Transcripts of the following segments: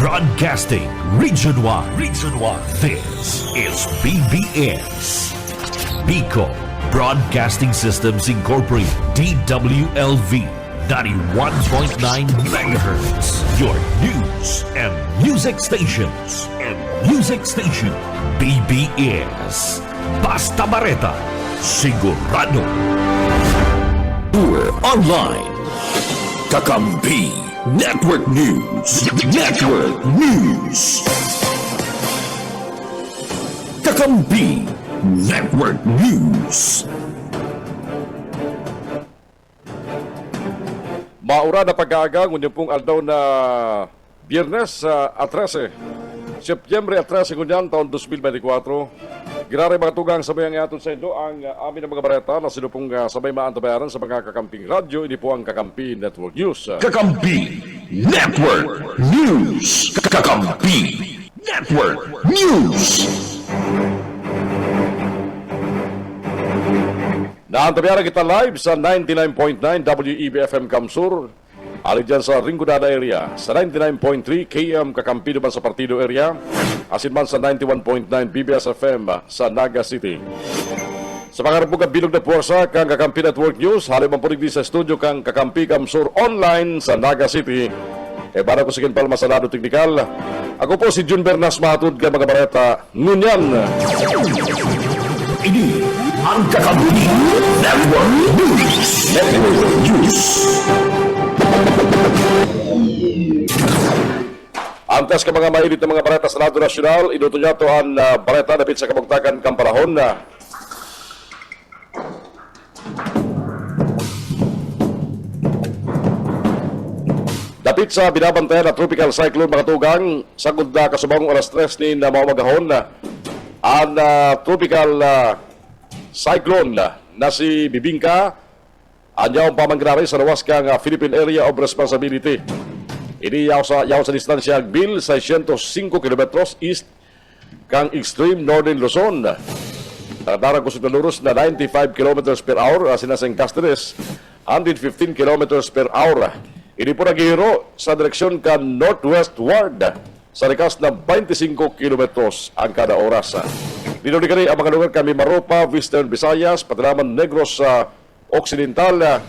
Broadcasting Region 1. Region 1. This is BBS. Bicol Broadcasting Systems Incorporated. DWLV 91.9 MHz. Your news and music stations. BBS. Basta Bareta. Sigurado. Tour online. Kakampi Network News. Kakampi Network News. Maura na pag-aaga, ngunyan pong aldaw na Biyernes 13, Setyembre 13, ngunyan, taon 2024. Ginari mga tugang sabay ang aton sa Indo ang amin ng mga bareta na sino pong sabay maantabayaran sa mga kakamping radyo. Ini po ang Kakampi Network News. Kakampi Network News. Kakampi Network News. Naantabayaran kita live sa 99.9 WEBFM Kamsur. Alin dyan sa Rinconada area, sa 99.3 KM Kakampi naman sa Partido area, asin man sa 91.9 BBS FM sa Naga City. Sa pangarapong bilog na puwersa kang Kakampi Network News, halimang punig sa studio kang Kakampi Kamsur online sa Naga City. Para ko sigin palma sa lado teknikal, ako po si Jun Bernas Matud ka mga bareta, ngunyan. Ini ang Kakampi Network News. Antes ka mga mainit na mga bareta sa lado nasyonal, inuto niya ito ang bareta na sa kabugtakan kang panahon na dapit sa binabantayan na tropical cyclone mga tugang, sagod na kasubang oras 3 ni na mamagahon na ang tropical cyclone na si Bibingka anyaw pamanggari sa lawas kang Philippine Area of Responsibility. Ini yaw sa distansya Bil 605 kilometros east kang extreme northern Luzon. Darang kusog na lurus na 95 kilometers per hour sinasang Casteres 115 kilometers per hour. Ini po naghihiro sa direksyon ka northwestward sa likas na 25 kilometros ang kada oras. Dito ni kani ang mga lugar kami Maropa, Western Visayas, Patalaman Negros Occidental.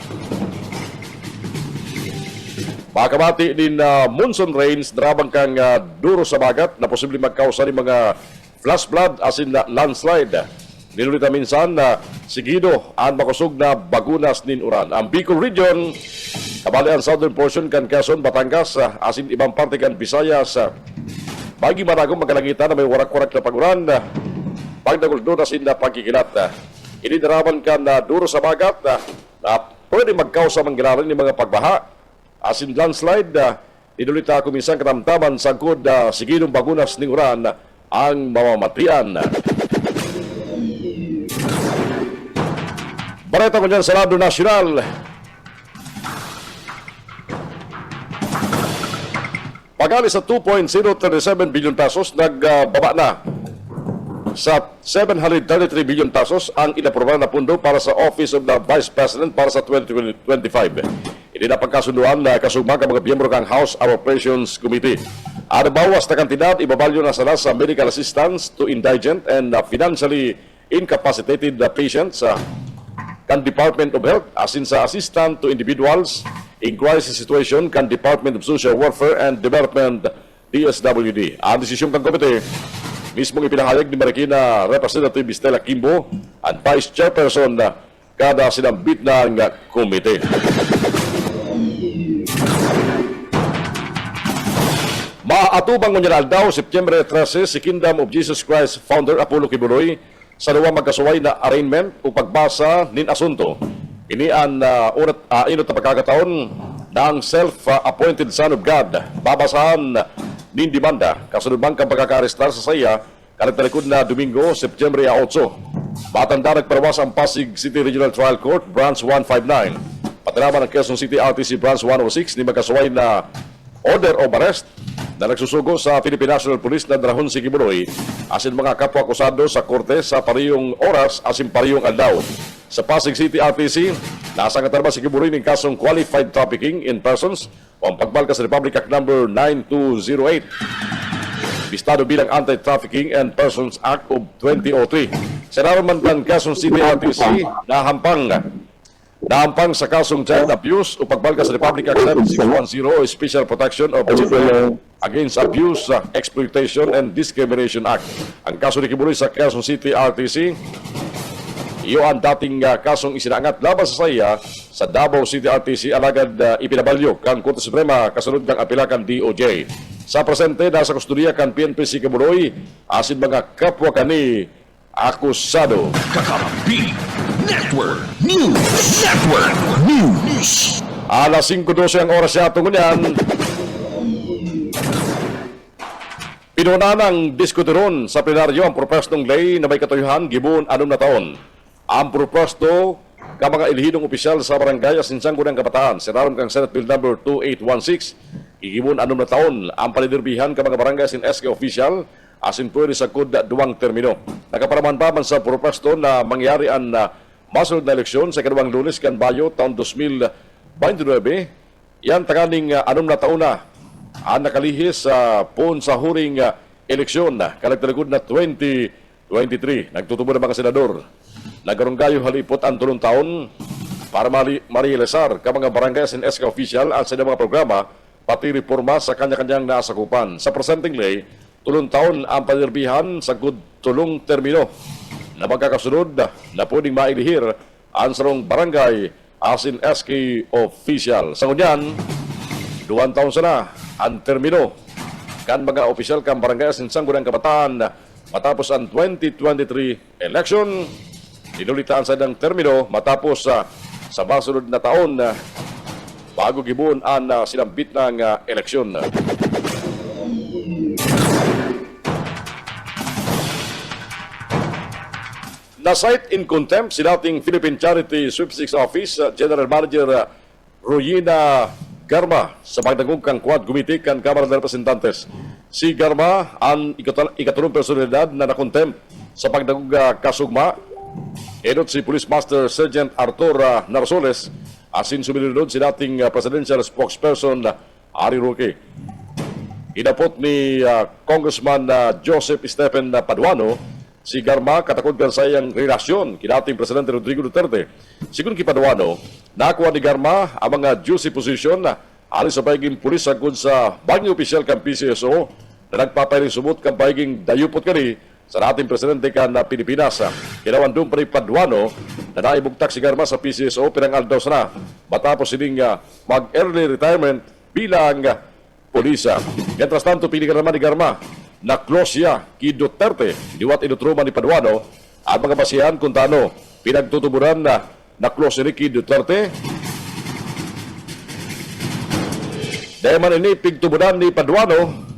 Makamati din monsoon rains narabang kang duro sa bagat na posibleng magkausa ng mga flash flood asin na landslide. Nilulita minsan na sigido ang makusog na bagunas nin uran. Ang Bicol Region, kabali ang southern portion kan Quezon, Batangas, asin ibang parte kan Visayas. Bagi managong magkalangitan na may warak-warak na paguran, pagdaguldo na sin na pagkikilat. Ini naraman kan duro sa bagat na pwede magkausa manggirarin ng mga pagbaha. Asin landslide, inulita ko minsan karamdaman sa good sigilong bagunas ng uran ang mamamatian. Bareta ko dyan sa Lado Nasyonal. Pag-alis sa 2.037 billion pesos, nagbaba na sa 733 billion pesos ang inaprobahan na pundo para sa Office of the Vice President para sa 2025. Hindi na pagkasunduan na kasugmang ka mga miyembro kang House Appropriations Committee. Ang bawas na kantidad, ibabalyo na sala sa medical assistance to indigent and financially incapacitated patients kan Department of Health, asin sa assistant to individuals in crisis situation kan Department of Social Welfare and Development, DSWD. Ang desisyon kang komite, mismong ipinahayag ni Marikina Representative Stella Kimbo, ang Vice Chairperson kada sinambit ng komite. Maatubang ngunyan daw, Setyembre 13, si Kingdom of Jesus Christ founder Apollo Kibuloy sa luwa magkasuway na arraignment o pagbasa nin asunto. Ini ang inot na pagkakataon ng self-appointed Son of God. Babasahan nin demanda kasunod bang kang pagkakarestar sa saya karitalikod na Domingo, Setyembre 8. Matanda nagparawas ang Pasig City Regional Trial Court, Branch 159. Patalaman ng Quezon City RTC Branch 106 ni magkasuway na order of arrest na nagsusugo sa Philippine National Police na drahon si Kibuloy asin mga kapwa akusado sa korte sa parehong oras asin parehong aldaw. sa Pasig City RTC. Nasa katarba si Kibuloy ng kasong qualified trafficking in persons o ang pagbalka sa Republic Act number 9208. Bistado bilang Anti-Trafficking and Persons Act of 2003. Sa naraman ng kasong City RTC, nahampang sa kasong child abuse o pagbalka sa Republic Act 7610 o Special Protection of Children Against Abuse, Exploitation and Discrimination Act. Ang kaso ni Kibuloy sa kasong City RTC, iyo ang dating kasong isinangat laban sa saya sa Davao City RTC alagad ipinabalyo kang Korte Suprema kasunod kang apilakan DOJ. Sa presente nasa kustudiya kan PNP si Kibuloy asin mga kapwa kani akusado. Kakampi Network News. Network News. Alas 5:12 ang oras yato ngunyan. Pinuna ng diskutiron sa plenaryo ang propostong lay na may katuyuhan gibon 6 na taon. Ang proposto ka mga ilhidong opisyal sa barangay Asinsang Gunang Kabataan, siraron kang Senate Bill number 2816, igibon 6 na taon ang panidirbihan ka mga barangay sin SK official asin pwede sa kud 2 termino. Nakaparaman pa man sa proposto na mangyari ang masunod na eleksyon sa kadawang Lunes kan Bayo taon 2029. Yan takaning 6 na taon na ang nakalihis sa pon sa huring eleksyon na kalagtalagod na 2023. Nagtutubo ng mga senador. Nagarunggayo halipot ang 3 taon para marilisar ka mga barangay sin SK official ang sa mga programa pati reforma sa kanya-kanyang nasakupan. Sa presenting lay, 3 taon ang panirbihan sa good 3 termino na magkakasunod na pwedeng mailihir ang sarong barangay asin SK official. Sa ngunyan, 2 taon sana ang termino kan mga official kan barangay asin Sanggunang Kabataan matapos ang 2023 election. Inulitaan sa ng termino matapos sa masunod na taon bago gibon ang sinampit ng eleksyon. Na-cite in contempt si dating Philippine Charity Sweepstakes Office General Manager Royina Garma sa pagdagog kang Quad Committee kan Kamara ng Representantes. Si Garma ang ikatulong personalidad na na-contempt sa pagdagog kasugma. Edot si Police Master Sergeant Arthur Narsoles asin sumilinod si dating presidential spokesperson Ari Roque. Inapot ni Congressman Joseph Stephen Paduano si Garma katakod kan sa iyang relasyon kinating Presidente Rodrigo Duterte. Sigun ki Paduano, nakuha ni Garma ang mga juicy position alis sa pagiging pulis sagud sa bagong opisyal kan PCSO na nagpapayiling sumut kan pagiging dayupot kani sa dating presidente kan na Pilipinas. Kinawan doon pa ni Paduano na naibugtak si Garma sa PCSO pinangal daw sana matapos sining mag-early retirement bilang polisa. Mientras tanto, pili ka naman ni Garma na close siya kay Duterte. Diwat inutruman ni Paduano at mga basihan kung tano pinagtutuburan na close ni kay Duterte. Dahil man ini pigtuburan ni Paduano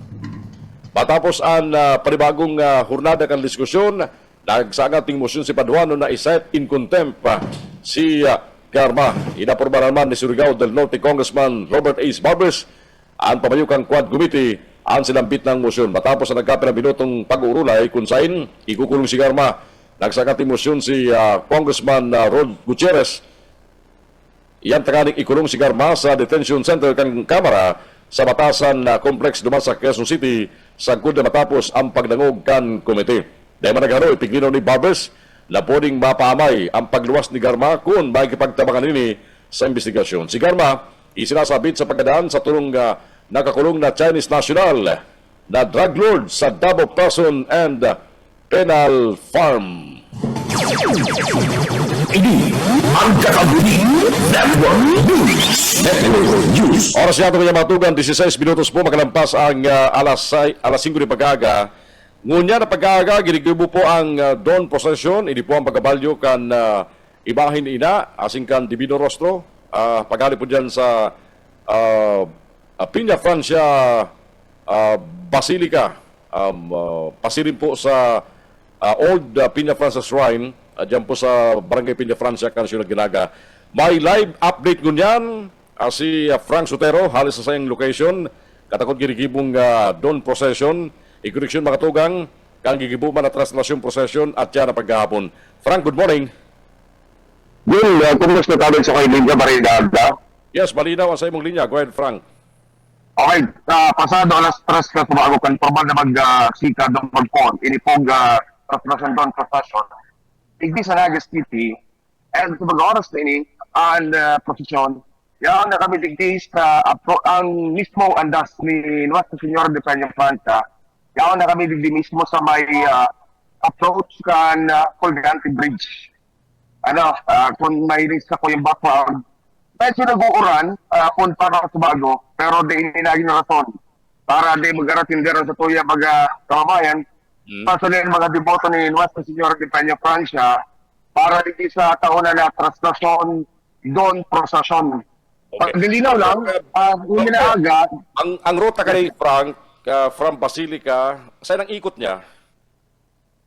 matapos ang panibagong hurnada kan diskusyon, nagsangat ng motion si Paduano na iset in contempt si Garma. Inapurma naman ni Surigao del Norte Congressman Robert Ace Barbers ang pamayukang Quad Committee ang sinampit ng motion. Matapos ang nagkapit ng binutong pag-uurulay kung saan ikukulong si Garma, nagsangat ng motion si Congressman Rod Gutierrez. Iyan takaning ikulong si Garma sa detention center kang Kamara sa Batasan Complex duman sa Quezon City sa good na matapos ang pagdangog kan komite. Dahil managaro, ipiglinaw ni Barbers na pwedeng mapamay ang pagluwas ni Garma kung makikipagtabangan nini sa investigasyon. Si Garma isinasabit sa pagkadaan sa tulong nakakulong na Chinese national na drug lord sa Davao Prison and Penal Farm. Ini ang Kakampi Network News. Network News. Oras yato kanya matugan, 16 minutos po makalampas ang alas 5 ni pag-aga. Ngunya na pag-aga, ginigribo po ang dawn procession. Ini po ang pagkabalyo kan ibahin ina, asing kan Divino Rostro. Paggali po dyan sa Piña Francia Basilica. Pasirin po sa Old Piña Francia Shrine. Diyan po sa Barangay Piña Francia, Kansyon ng Ginaga. May live update ngunyan si Frank Sotero, halos sa sayang location. Katakot ginigibong dawn procession. Ikoreksyon mga tugang, kang gigibuman na translasyon procession at yan na paghahapon. Frank, good morning. Yun, kumusta tayo sa kaibigan Marinada? Yes, malinaw ang sa imong linya. Go ahead, Frank. Okay, pasado alas 3 ka tumago kan formal na mag-sika doon mag-phone. Inipog transmission doon profession. Hindi sa Nagas City, and kung mag-oras na ini, ang profesyon, yan na kami digdi sa ang mismo andas ni Nuestra Señora de Peña Francia, yan na kami digdi mismo sa may approach kan Colgante Bridge. Kung may risk ako yung background, medyo nag-uuran kung para sa bago, pero di inagin na rason. Para di mag-aratindera sa tuya kamabayan, pasalin mga deboto ni Nuestra Señora de Peña Francia, para di sa taon na traslasyon, doon prosasyon. Okay. Pag nilinaw lang, uminaaga, Ang ruta kay Frank from Basilica, saan ang ikot niya?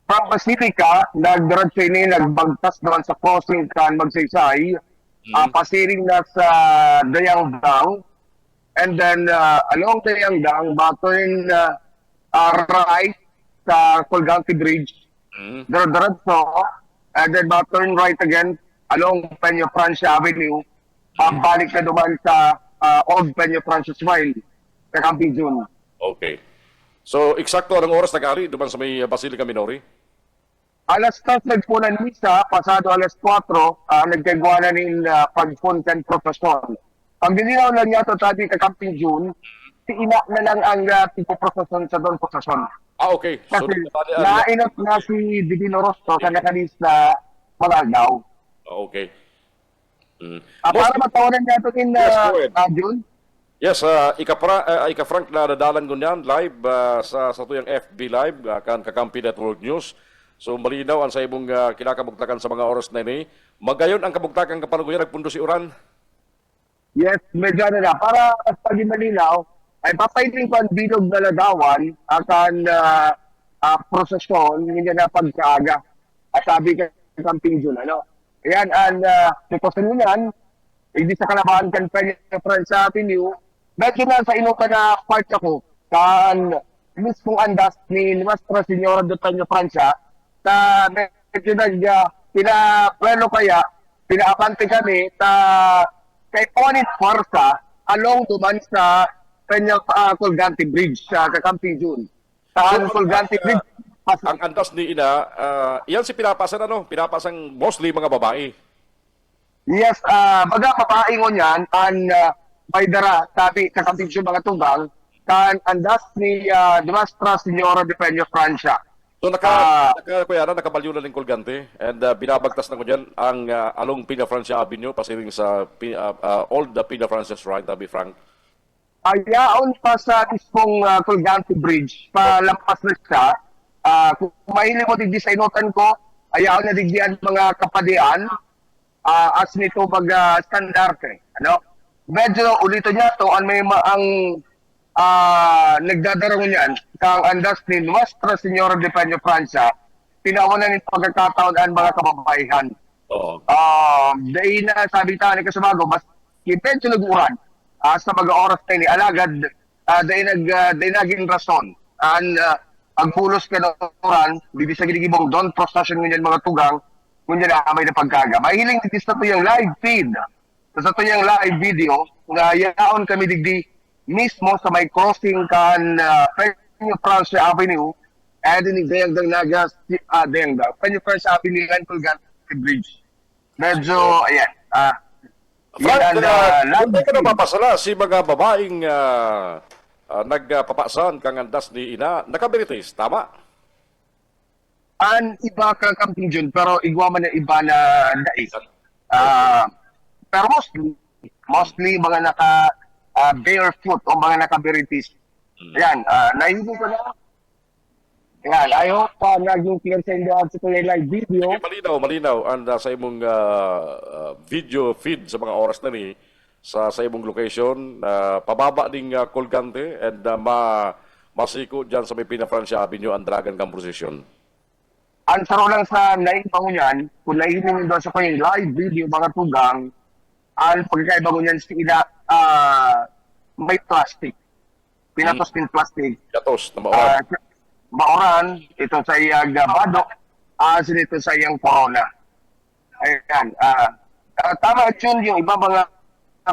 from Pacifica, nagdiretso ini, nagbagtas naman sa crossing kan Magsaysay, pasiring na sa Dayangdang, and then along Dayangdang, baton right sa Colgante Bridge, diretso, and then baton right again along Peña Francia Avenue, balik na duman sa Old Peña Francia Smile, sa Camping June. Okay. So, eksakto anong oras nag-ari duman sa may Basilica Minori? Alas 3 nagpunan misa, pasado alas 4, nagkagawa na ng pagpuntan profesyon. Pag nilinaw lang niya ito tabi kakamping June, si ina na lang ang tipo profesyon sa doon profesyon. Okay. So, Kasi nainot na si Divino Rosto sa nakalis na Malagaw. okay. Para matawanan niya ito in Yes, go ahead. June. Yes, ika-Frank na nadalan ko niyan live sa tuyang FB Live, kan Kakampi Network News. So malinaw ang sa imong kinakabugtakan sa mga oras na ini. Magayon ang kabugtakan kapanuguyan nagpundo si Uran. Yes, medyo na. Para pag malinaw, ay papaiting ko ang bilog na ladawan akan prosesyon, hindi na pagkaaga. At sabi ka Camping June, Ayan, ang sitwasyon niyan, hindi sa kalabahan kan Peña Francia Avenue, medyo na sa inuka na part ako, kan mismong andas ni Nuestra Señora de Peña Francia, na medyo pinaplano kaya, pinaapante kami, kay Onit Forza, along duman sa Colgante Bridge, sa Camping June. Sa Colgante Bridge, Ang andas ni Ina, yan si pinapasan pinapasang mostly mga babae. yes, baga papaingon yan, may dara, sabi, Camping June mga tubang, kan andas ni Nuestra Señora de Peña Francia. So nakabalyo na ng Colgante and binabagtas na ko dyan ang along Pina Francia Avenue pasiring sa old Pina Francia Shrine, tabi Frank. Ayaon pa sa mismong Colgante Bridge, palampas na siya. Kung mahilig mo digdi sa inutan ko, ayaon na digdian mga kapadian, as nito standarte. Medyo ulito niya to, ang nagdadarang niyan, kang andas ni Nuestra Señora de Peña Francia, pinauna ng pagkakataon ang mga kababaihan. Oo. Dahil na sabi tayo ni Kasabago, mas medyo nag-uran sa mga oras na ini, alagad, dahil naging rason. Ang pulos ka ng uran, bibig sa ginigibong doon, prostasyon ngunyan mga tugang, ngunyan na amay na pagkaga. Mahiling itis na ito yung live feed, sa ito yung live video, na yaon kami digdi, mismo sa may crossing kan Peña Francia Avenue and in Dayangdang Nagas Peña Francia Avenue and Colgante Bridge. Medyo, ayan. Frank, hindi ka napapasala si mga babaeng nagpapasan kang andas ni Ina, nakabiritis, tama? An iba ka Camping June, pero igwa man na iba na dais. Pero mostly mga barefoot o mga nakabiritis. Ayan, nahilig ko na. Ayan, I hope naging clear sa inyo sa kanyang live video. Sige, malinaw. And sa imong video feed sa mga oras na ni, sa imong location, pababa ding Colgante and masiko dyan sa may Pina Francia Avenue ang Dragon Camp Procession. Ang saro lang sa naibango niyan, kung naihinig doon sa kanyang live video, mga tugang, ang pagkakaiba ko niyan sila, may plastic. Pinatos din plastic. Yatos na maoran. Maoran, ito sa iyang badok, ito sa iyang corona. Ayan, Tama yun yung iba mga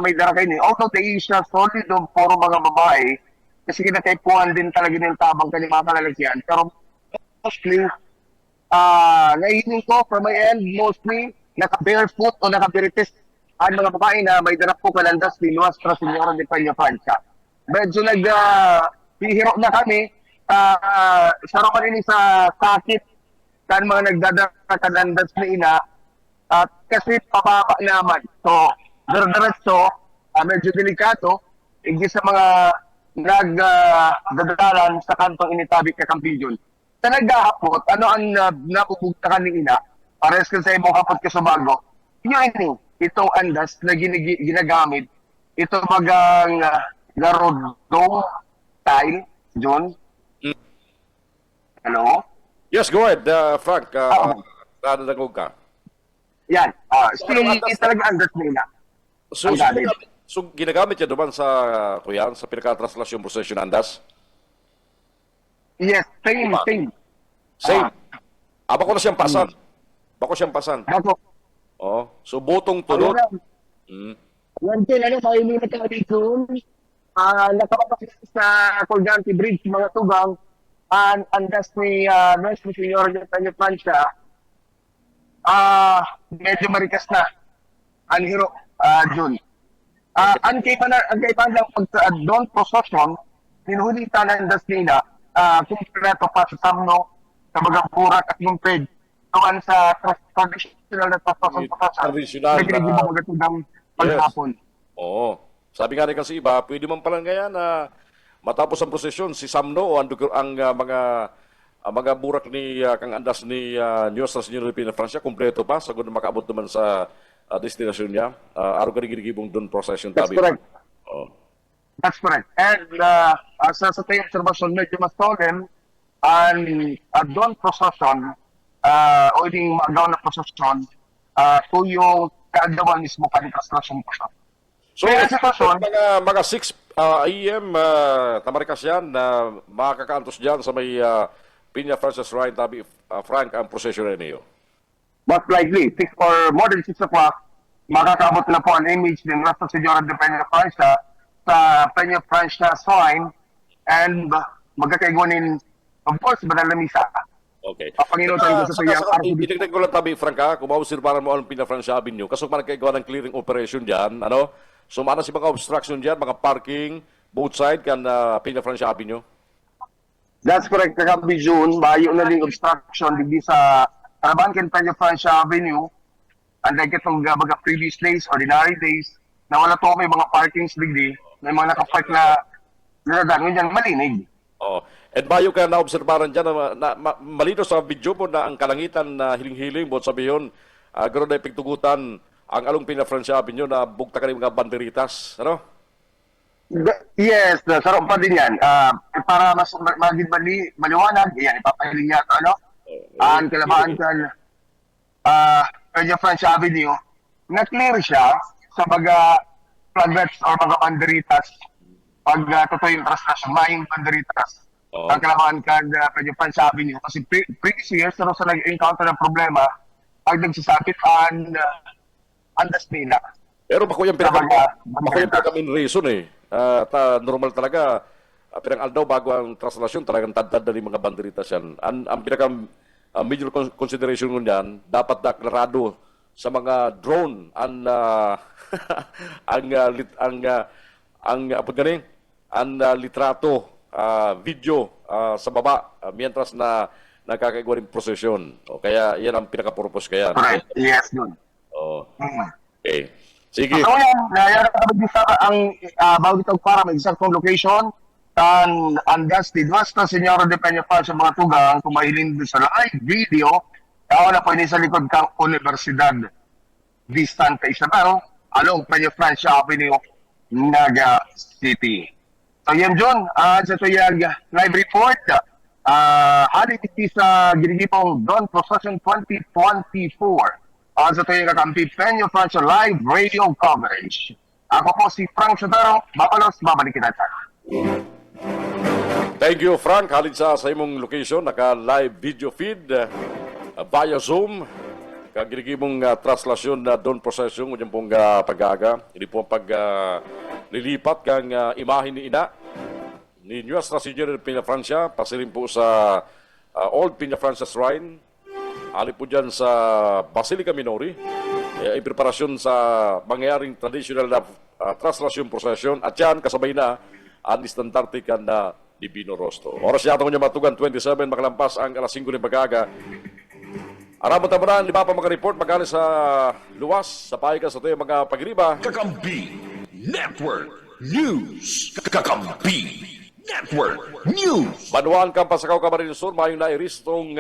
may darakay ni. Although they siya solid o puro mga babae, kasi kinakaipuan din talaga ng tabang kanyang mga kalalagyan. Pero mostly, nahihiling ko from my end, mostly, naka-barefoot o naka-biritis ang mga babae na may darap po kalandas ni Nuestra Señora de Peña Francia. Medyo hihiro na kami, sa roman ini sa sakit kan mga nagdadara kalandas ni ina, at kasi pababa naman. So, diretso, medyo delikato, hindi sa mga nagdadalan sa kantong initabi kakampiyon. Sa naghahapot, ano ang napupugtakan ni ina, pares ka sa imong hapot ka sa bago, yun ini, itong andas na ginagamit, ito magang garodong style, John. Hello? Yes, go ahead, Frank. Nananagog ka. Yan. Still, talaga andas nila. So, Ang gamit. ginagamit niya naman sa, kuya, sa pinaka-translasyon procession andas? Yes, same. Same. Bako na siyang pasan. Bako siyang pasan. Ako, Oh, so butong tulot. yan din, mahilingat ka dito. Nakapapakita sa Colgante Bridge, mga tugang, andas ni Nuestra Señora de Peña Francia, medyo marikas na. Ang hiro, Jun. Ang kaipan lang pag doon procession, pinuhulitan ang andas nila, kumpleto pa sa Samno, sa Magapurak at yung Ped, doon sa traditional na procession. Traditional Medyo na- magandang paghapon. Oo. Sabi nga rin kasi iba, pwede man palang kaya na matapos ang prosesyon, si Samno o mga burak ni kang andas ni Nuestra Señora de Peña Francia, kumpleto pa, sagod na makaabot naman sa destinasyon niya. Araw ka rin ginigibong doon procession That's tabi. correct. Oh. That's correct. And sa tayo observation, medyo mas solemn ang doon procession o yung magaw na procession to yung kaagawan mismo pa ni construction procession. So, Kaya sa sitwasyon, mga 6 a.m. Tamarikas yan na makakaantos dyan sa may Peña Francia Shrine, tabi Frank, ang procession na niyo. most likely, 6 or more than 6 o'clock, makakaabot na po ang image ni Nuestra Señora de Peña Francia sa Peña Francia Shrine and magkakaiguanin, of course, banal na misa. Okay. Panginoon tayo sa tuyang archbishop. Idagdag ko lang tabi, Frank, kung mausirbaran mo ang Peña Francia Avenue, kasi kung managkagawa ng clearing operation dyan, ano? So, mana si mga obstruction dyan, mga parking, both side, kan Peña Francia Avenue? That's correct, kagabi June, bayo na rin obstruction digdi sa Carabancan Peña Francia Avenue. And like itong mga previous days, ordinary days, na wala to may mga parkings digdi, may mga nakapark na niladangon dyan, malinig. Oh. At bayo ka na-obserbaran dyan, malito sa video mo na ang kalangitan na hiling-hiling, buot sabihin, gano'n na ipigtugutan ang along Peña Francia Avenue na bugta ka rin mga banderitas, ano? Yes, sarap pa din yan. Para mas maliwanag, yan, ipapahiling niya, ano? Ang kalabaan kan Peña Francia Avenue, na-clear siya sa mga flaglets or mga banderitas pag totoo yung traslasyon, maing banderitas. Oo. Ang kalabaan kan Peña Francia Avenue. Kasi previous years, sa nag-encounter ng problema, pag nagsasakit ang andas nila. Pero bako yung pinaka-main reason eh. Normal talaga, pinang aldaw bago ang translasyon, talagang tad-tad na yung mga banderitas yan. Ang pinaka-major consideration mo yan, dapat deklarado sa mga drone ang litrato, video sa baba, mientras na nakakagawa rin prosesyon. O kaya yan ang pinaka-purpose kaya. Right, yes, yun. Oh. Okay. Sige. So yan, nayara ka mag-isa ang bago ito para may exactong location kan andas ni Nuestra Señora de Peña Francia mga tugang kung mahiling doon sa live video kao na po ini sa likod kang Universidad di Santa Isabel along Peña Francia Avenue, Naga City. So yan John, sa tuyag live report halit iti sa ginigipong Dawn Procession 2024 sa tuyang kakampi Peña Francia live radio coverage. Ako po si Frank Sotero, Bapalos, babalik kita sa. Thank you, Frank. Halid sa imong location, naka-live video feed via Zoom. kag ginigimong traslasyon na doon prosesyon ngunyan pong pag-aaga. Hindi po ang lilipat kang imahin ni ina ni Nuestra Señora de Peñafrancia, pasirin po sa Old Peñafrancia Shrine. Ali po dyan sa Basilica Minori. Ay preparasyon sa mangyayaring traditional na traslasyon procession. At yan, kasabay na ang istandarte ka na Divino Rostro. Oras yata ko niya matugan, 27, makalampas ang alas 5 ng pag-aga. Aramot na muna, liba pa mga report, magaling sa luwas, sa pahigan sa tayo mga pagriba. Kakampi Network News. Kakampi Network News. Banuan kang pasakaw Camarines Sur, mayong nairehistrong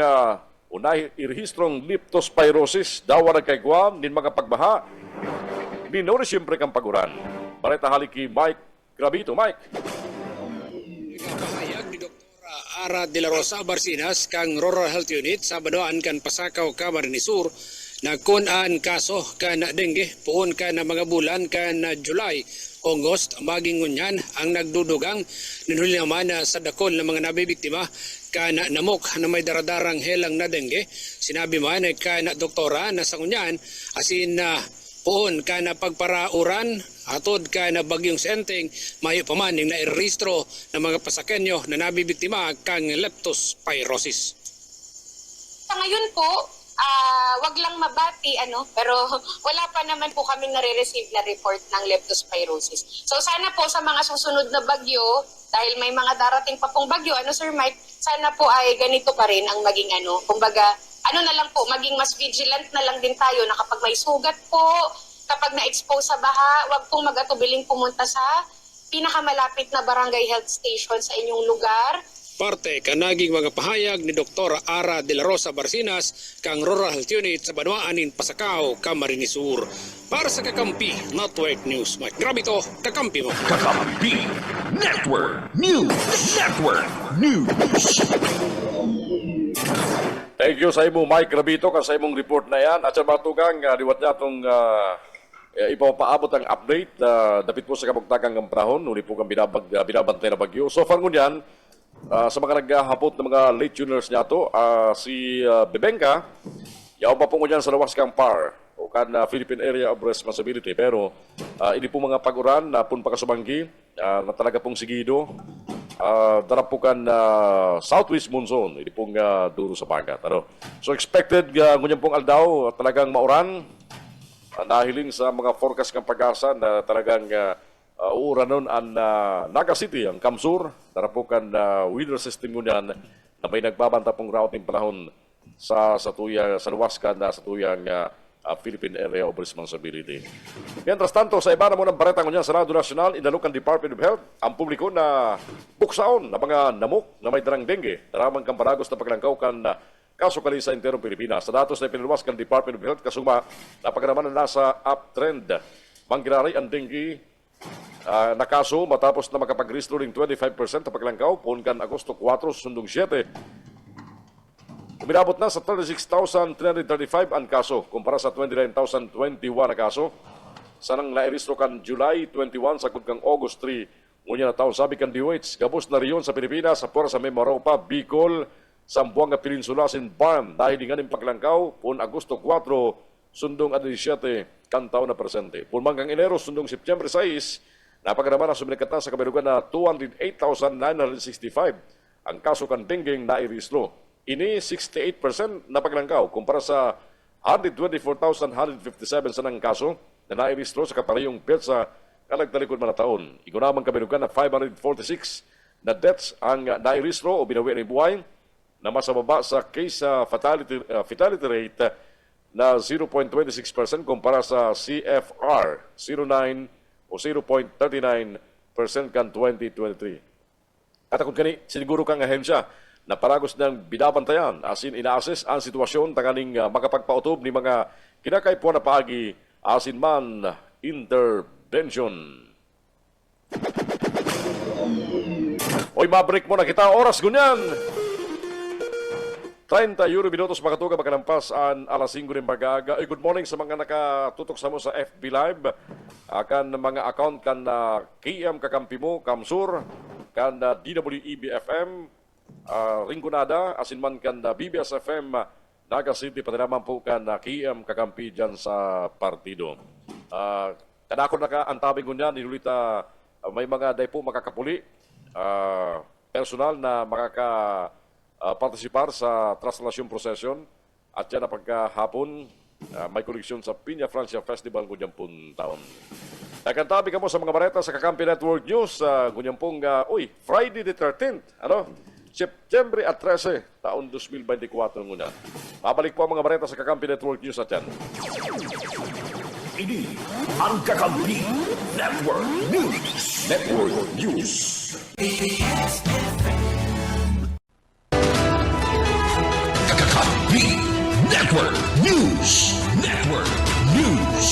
irrehistrong leptospirosis, dawa ng kaigwa, nin mga pagbaha, minori siyempre kang paguran. Bareta haliki Mike Grabito. Mike. Pahayag ni Dr. Ara de la Rosa Barcinas kang Rural Health Unit sa Banuan kan Pasakaw, Camarines Sur na kun an kaso ka na dengue puon ka na mga bulan ka na July, August maging ngunyan ang nagdudugang ninhuli naman sa dakol ng mga nabibiktima ka na namok na may daradarang helang na dengue. Sinabi man ka na doktora na sa ngunyan asin na poon ka na pagparauran atod ka na bagyong senteng mayo pa man na irehistro ng mga pasakenyo na nabibiktima kang leptospirosis. Sa ngayon po, wag lang mabati pero wala pa naman po kami nare-receive na report ng leptospirosis. So sana po sa mga susunod na bagyo, dahil may mga darating pa pong bagyo, Sir Mike, sana po ay ganito pa rin ang maging kumbaga, na lang po, maging mas vigilant na lang din tayo na kapag may sugat po, kapag na-expose sa baha, wag pong mag-atubiling pumunta sa pinakamalapit na barangay health station sa inyong lugar. Parte kanaging mga pahayag ni Dr. Ara de la Rosa Barcinas kang Rural Health Unit sa Banuanin, Pasakaw, Camarines Sur. Para sa Kakampi Network News, Mike Grabito, Kakampi mo. Kakampi Network News. Network News. Thank you sa imo Mike Grabito kan sa imong report na yan. At sa batugang liwat niya itong ipapaabot ang update dapit po sa kabugtagang ng panahon. Uli po kang binabantay na bagyo. So far ngunyan, sa mga naghahapot na mga late tuners niya ito, si Bebenka, yaw pa po ngunyan sa lawas kang PAR o kan Philippine Area of Responsibility. Pero ini po mga paguran na pun pakasubanggi na talaga pong sigido. Darapukan southwest monsoon, hindi pong duro sa pagat. So expected ngunyan pong aldaw talagang mauran. Nahiling sa mga forecast ng pag-asa na talagang uuranon ang Naga City, ang Kamsur. Darapukan weather system ngunyan na may nagbabanta pong routing panahon sa luwas ka na sa tuyang Philippine Area of Responsibility. Mientras tanto, sa iba na mo ng bareta ngunyan sa Radyo Nacional, inalukan Department of Health ang publiko na buksaon na mga namok na may darang dengue. Daramang kamparagos na paglangkaw kan kaso kali sa interong Pilipinas. Sa datos na pinilwas kan Department of Health, kasuma napaganaman na nasa uptrend. Manggirari ang dengue na kaso matapos na makapag-restore ng 25% na paglangkaw poon kan Agosto 4, sundong 7. Uminabot na sa 36,335 ang kaso kumpara sa 29,021 na kaso. Sanang nairistro kan July 21 sa kang August 3. Ngunyan na taon sabi kan DOH, gabos na riyon sa Pilipinas sa Puerto sa Mimaropa, Bicol, Zamboanga Peninsula, Sinbam. Dahil nga ng paglangkaw, pun Agosto 4, sundong 17 kan taon na presente. Pun manggang Enero, sundong September 6, napaganaman na sumikat na sa kabilugan na 208,965 ang kaso kan dengue na iristro. Ini 68% na paglangkaw kumpara sa 124,157 sa nang kaso na nairistro sa kaparehong petsa kalagtalikod man na taon. Igunamang kabinugan na 546 na deaths ang nairistro o binawi ng buhay na masababa sa case fatality rate na 0.26% kumpara sa CFR 09 o 0.39% kan 2023. At kung kani, siniguro kang ahensya na paragos ng binabantayan, asin ina-assess ang sitwasyon tanganing makapagpautob ni mga kinakaipuan na paagi asin man intervention. Oy, mabreak mo na kita, oras gunyan! 30 euro minutos makatuga makalampas ang alas 5 ng magaga. Good morning sa mga nakatutok sa mo sa FB Live. Akan mga account kan KM Kakampi mo, Kamsur, kan DWEB FM, Rinconada, asin man kan BBS FM Naga City, pati naman po ka na KM kakampi dyan sa partido. Kadako na ka, ang tabi ko niya, nilulita, may mga day po makakapuli, personal na makaka-participar sa translasyon procession, at yan na pagkahapon, may koleksyon sa Piña Francia Festival ngunyang pong taon. Nagkantabi ka mo sa mga bareta sa Kakampi Network News sa ngunyang pong, Friday the 13th, September at 13, taon 2024 ngunya. Mabalik po ang mga bareta sa Kakampi Network News at yan. Ini ang Kakampi Network News. Network News. Kakampi Network News. Network News.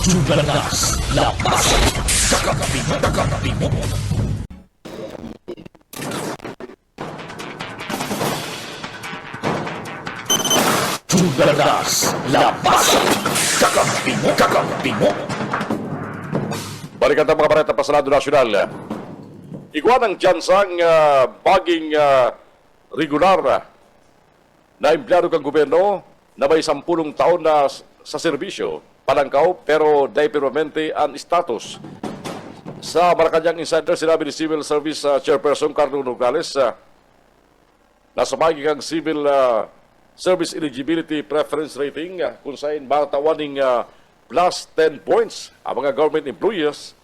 Jugalas Lapas. Kakampi mo. Jugalas Lapas. Kakampi mo. Balikan ang mga bareta pa sa Senado Nasyonal. Iguan ang tsansang baging regular na empleyado kang gobyerno na may 10 taon na sa serbisyo, palangkaw, pero dahil permanente ang status. Sa Malacanang Insider, sinabi ni Civil Service Chairperson Carlo Nogales na sa baging ang Civil Service Eligibility Preference Rating kung saan matawaning plus 10 points ang mga government employees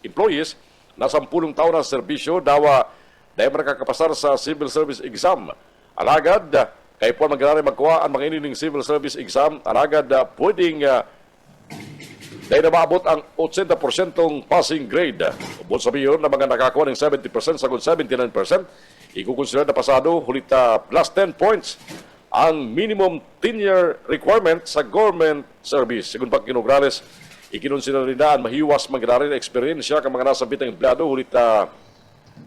na 10 taon na serbisyo dahil makakapasar sa civil service exam. Alagad, kayo po magkakari magkuha ang mga inining civil service exam, alagad pwedeng dahil na maabot ang 80% passing grade. Ubod sabihin na mga nakakuha ng 70% sagod 79%, ikukonsider na pasado hulit plus 10 points ang minimum tenure requirement sa government service. Sigun pag Nogales, ikinonsider rin na ang mahiwas magkakari na eksperyensya ng mga nasabit ng empleyado hulit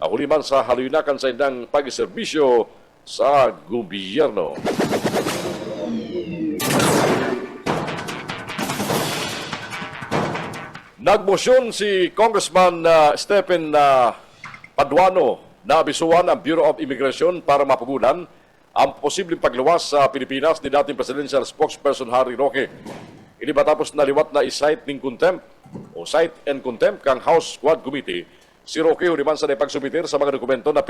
huliman sa haluyunakan sa indang pag-serbisyo sa gobyerno. Nagmosyon si Congressman Stephen Paduano na abisuan ang Bureau of Immigration para mapugunan ang posibleng pagluwas sa Pilipinas ni dating Presidential Spokesperson Harry Roque. Ini matapos na liwat na i-cite ng contempt o cite and contempt kang House Squad Committee. Si Roque huliman sa pagsubitir sa mga dokumento na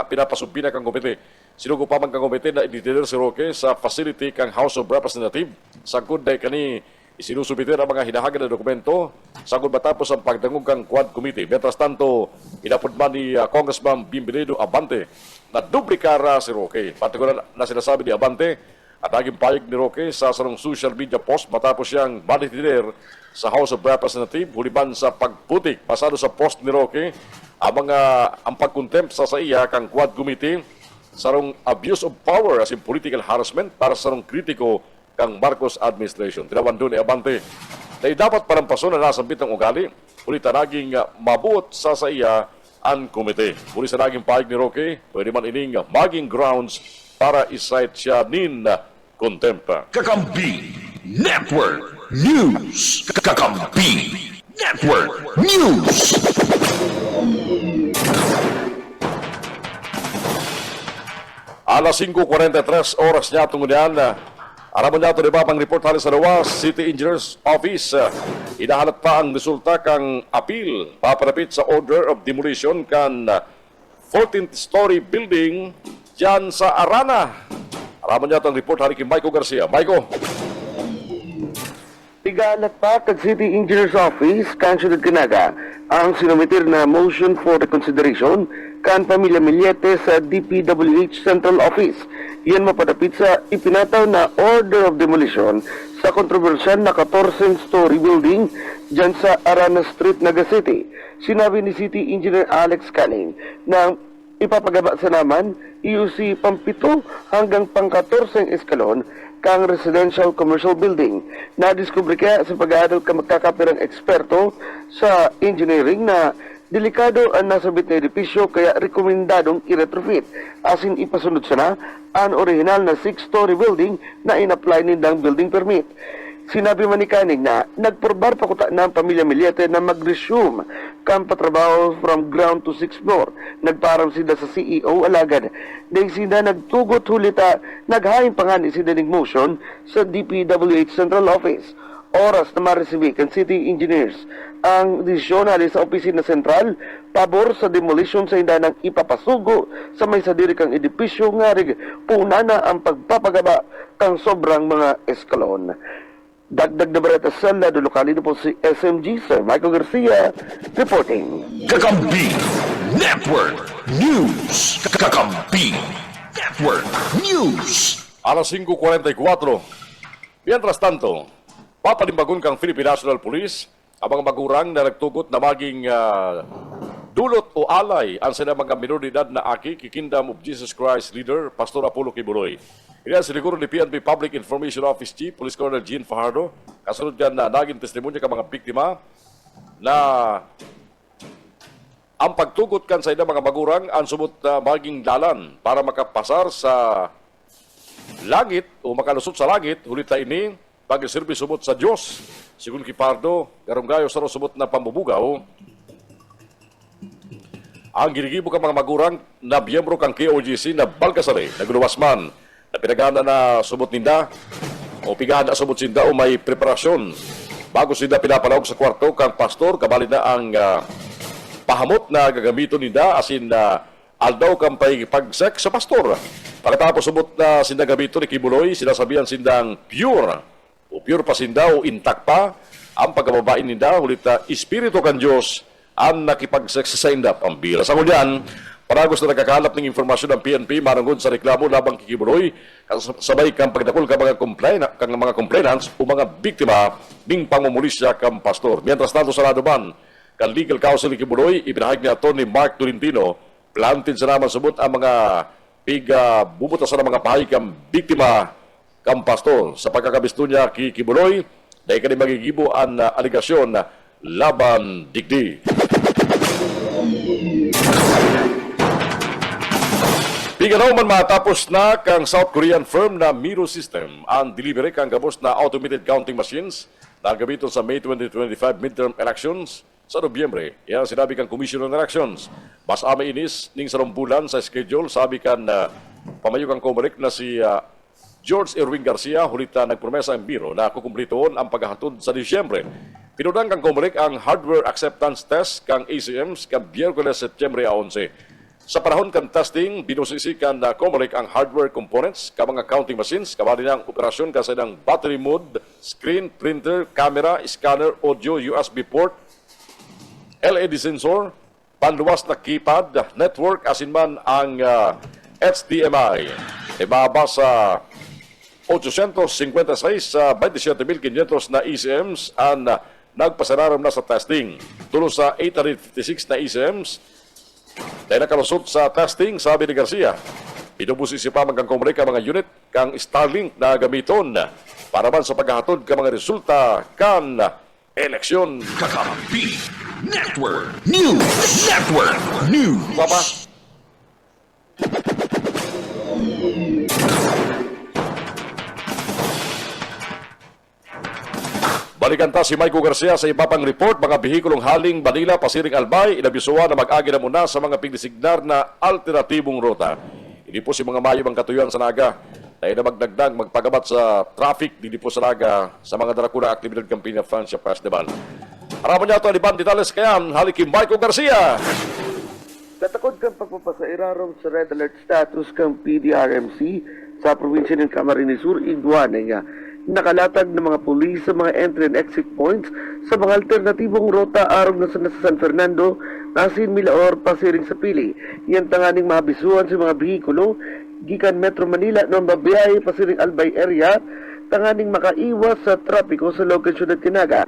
pinapasubina kang komite. Sinugo pa man kang komite na iditider si Roque sa facility kang House of Representatives. Sagod day kani isinusubitir ang mga hinahagan na dokumento sagod matapos ang pagdangog kang Quad Committee. Mientras tanto, inapod man ni Congressman Bienvenido Abante na duplikara si Roque. Partikular na sinasabi ni Abante at naging payag ni Roque sa sarong social media post matapos siyang manitider sa House of Representatives huliman sa pagputik pasado sa post ni Roque ang pagkontempt sa iya kang Quad Committee sarong abuse of power as in political harassment para sa sarong kritiko kang Marcos administration. Tinawan doon ni Abante na dapat parampason na nasambit ng ugali ulit naging mabuot sa iya ang komite. Muli sa naging pahig ni Roque, pwede man ining maging grounds para isite siya nin contempt. Kakampi Network News. Kakampi Network News. Alas 5:43 oras niya tungod yan. Aram mo niya ito, diba, pang report halos sa Lawas City Engineers Office. Inahalat pa ang resulta kang appeal paparapit sa order of demolition kan 14th story building dyan sa Arana. Aram mo niya ito ang report hari kay Maiko Garcia. Maiko. Igalat pa kag City Engineers Office kan Syudad Canaga ang sinumitir na motion for reconsideration kan Pamilya Millete sa DPWH Central Office. Iyan mapadapit sa ipinataw na order of demolition sa kontrobersyal na 14-story building dyan sa Arana Street, Naga City. Sinabi ni City Engineer Alex Canning na ipapagaba sa naman IUC pampito hanggang pang-14 eskalon kang residential commercial building. Nadiskubre kaya sa pag-aadol ka magkakapirang eksperto sa engineering na delikado ang nasabit na edipisyo kaya rekomendadong i-retrofit asin ipasunod sana ang original na 6-story building na in-apply nindang building permit. Sinabi man ni Kanig na nagporbar pa kuta ng pamilya Millete na mag-resume kang patrabaho from ground to 6th floor. Nagparam sila sa CEO alagad. Dahil sila nagtugot hulita, naghain pa nga ni sila ng motion sa DPWH Central Office. Oras na ma-receive kan City Engineers ang desisyon ali sa opisina sentral pabor sa demolition sa hindanang ipapasugo sa may sadiri kang edipisyo nga rig punana ang pagpapagaba kang sobrang mga eskalon. Dagdag na barata sa lado lokali po si SMG Sir Michael Garcia reporting. Kakampi Network News. Kakampi Network News. Alas 5:44. Mientras tanto, papalimbagon kang Philippine National Police ang mga magurang na nagtugot na maging dulot o alay ang sila mga minoridad na aki Kingdom of Jesus Christ leader Pastor Apollo Kibuloy. Ina siniguro ni PNP Public Information Office Chief Police Colonel Jean Fajardo kasunod yan na naging testimonya ka mga biktima na ang pagtugot kan sa ina mga magurang ang sumot na maging dalan para makapasar sa langit o makalusot sa langit hulita ini pag-serbi sumot sa Diyos. Sigun Kipardo, garunggayo sa sumot na pambubugaw. Ang ginigibo ka mga magurang na biyembro kang KOGC na Balgasare, nagluwas man, na pinagana na sumot ninda, o pigahan na sumot sinda o may preparasyon. Bago sinda pinapalawag sa kwarto kang pastor, kabali na ang pahamot na gagamito ninda, asin aldaw kang pagsek sa pastor. Pagkatapos sumot na sinda gamito ni Kibuloy, sinasabihan sindang pure, o pure pa sinda o intact pa, ang pagkababain ninda, hulita espiritu kan Diyos, ang nakipagsek sa inda. Pambira sa kulyan, para gusto na nagkakalap ng informasyon ng PNP marangod sa reklamo labang Kikibuloy, sabay kang pagdakol ka mga complainants o mga biktima ng pangumulisya kang pastor. Mientras tanto sa Radoban, kan legal counsel ni Kibuloy, ipinahag ni Atty. Mark Tolentino, planted sa naman subot ang mga bubutas sa mga pahay kang biktima kang pastor. Sa pagkakabisto niya Kikibuloy, dahil ka magigibo ang aligasyon na laban digdi. Piganaw man matapos na kang South Korean firm na Miro System ang delivery kang gabos na automated counting machines na gamiton sa May 2025 midterm elections sa Nobyembre. Yan sinabi kang Commission on Elections. Mas ama inis ning sa bulan sa schedule, sabi kan pamayo kang Comelec na si George Erwin Garcia hulita nagpromesa ang biro na kukumplitoon ang paghahatod sa Disyembre. Pinudang kang Comelec ang hardware acceptance test kang ACMs kang Biyerkules Setyembre 11. Sa panahon kan testing, binusisikan na Comelec ang hardware components ka mga counting machines, kabali ng operasyon kasi ng battery mode, screen, printer, camera, scanner, audio, USB port, LED sensor, panluwas na keypad, network, asin man ang HDMI. Ibaba sa 856 sa 27,500 na ECMs ang nagpasararam na sa testing. Tulo sa 856 na ECMs dahil nakalusot sa testing, sabi ni Garcia. Pinubusisi pa kang Comelec ang mga unit kang Starlink na gamiton para man sa paghahatod ka mga resulta kan eleksyon. Kakampi Network News. Network News. Papa. Balikan ta si Michael Garcia sa iba pang report, mga bihikulong haling Manila, Pasiring Albay, inabisuan na mag-agi na muna sa mga pinisignar na alternatibong ruta. Hindi po si mga mayo ang katuyuan sa Naga. Dahil na magdagdag, magpagabat sa traffic, hindi po sa Naga sa mga darakuna aktibidad kampanya Francia Festival. Harapan niya ito, Aliban Ditales Kayan, halikim Michael Garcia. Katakod kang pagpapasairarom sa red alert status kang PDRMC sa probinsya ng Camarines Sur, Iguana nga. Nakalatag ng mga pulis sa mga entry and exit points sa mga alternatibong rota arog na sa San Fernando, Nasin, Milaor, Pasiring sa Pili. Yan tanganing mabisuan sa mga bihikulo, gikan Metro Manila ng Babiyahe, Pasiring Albay area, tanganing makaiwas sa trapiko sa lokasyon ng Tinaga.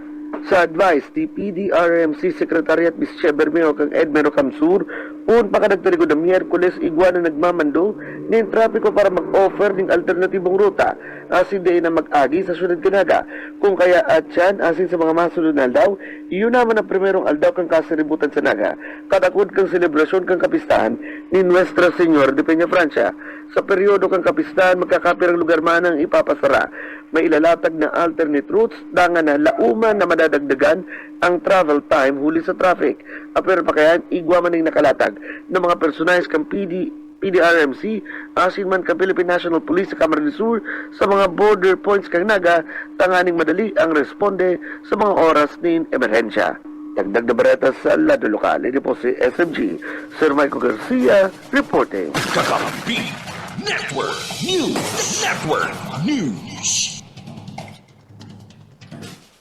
Sa advice, ni PDRMC Secretariat Bische Bermeo kang Edmero Camsur, un pakanagtarigod ng Miyerkules, Iguana nagmamando ng trapiko para mag-offer ng alternatibong ruta. asin day na mag-agi sa syudad Kinaga. Kung kaya at yan, asin sa mga masunod na aldaw, iyon naman ang primerong aldaw kang kasiributan sa Naga. Kadakod kang selebrasyon kang kapistahan ni Nuestra Señor de Peña Francia. Sa peryodo kang kapistahan, magkakapirang lugar man ang ipapasara. May ilalatag na alternate routes, dangan na lauman na madadagdagan ang travel time huli sa traffic. Pero pa kaya, igwa man ang nakalatag ng mga personalis kang PDRMC, asin man ka Philippine National Police sa Camarines Sur sa mga border points kang Naga, tanganing madali ang responde sa mga oras nin emerhensya. Dagdag na bareta sa lado lokal. Ito po si SMG, Sir Michael Garcia, reporting. Kakampi Network News. Network News.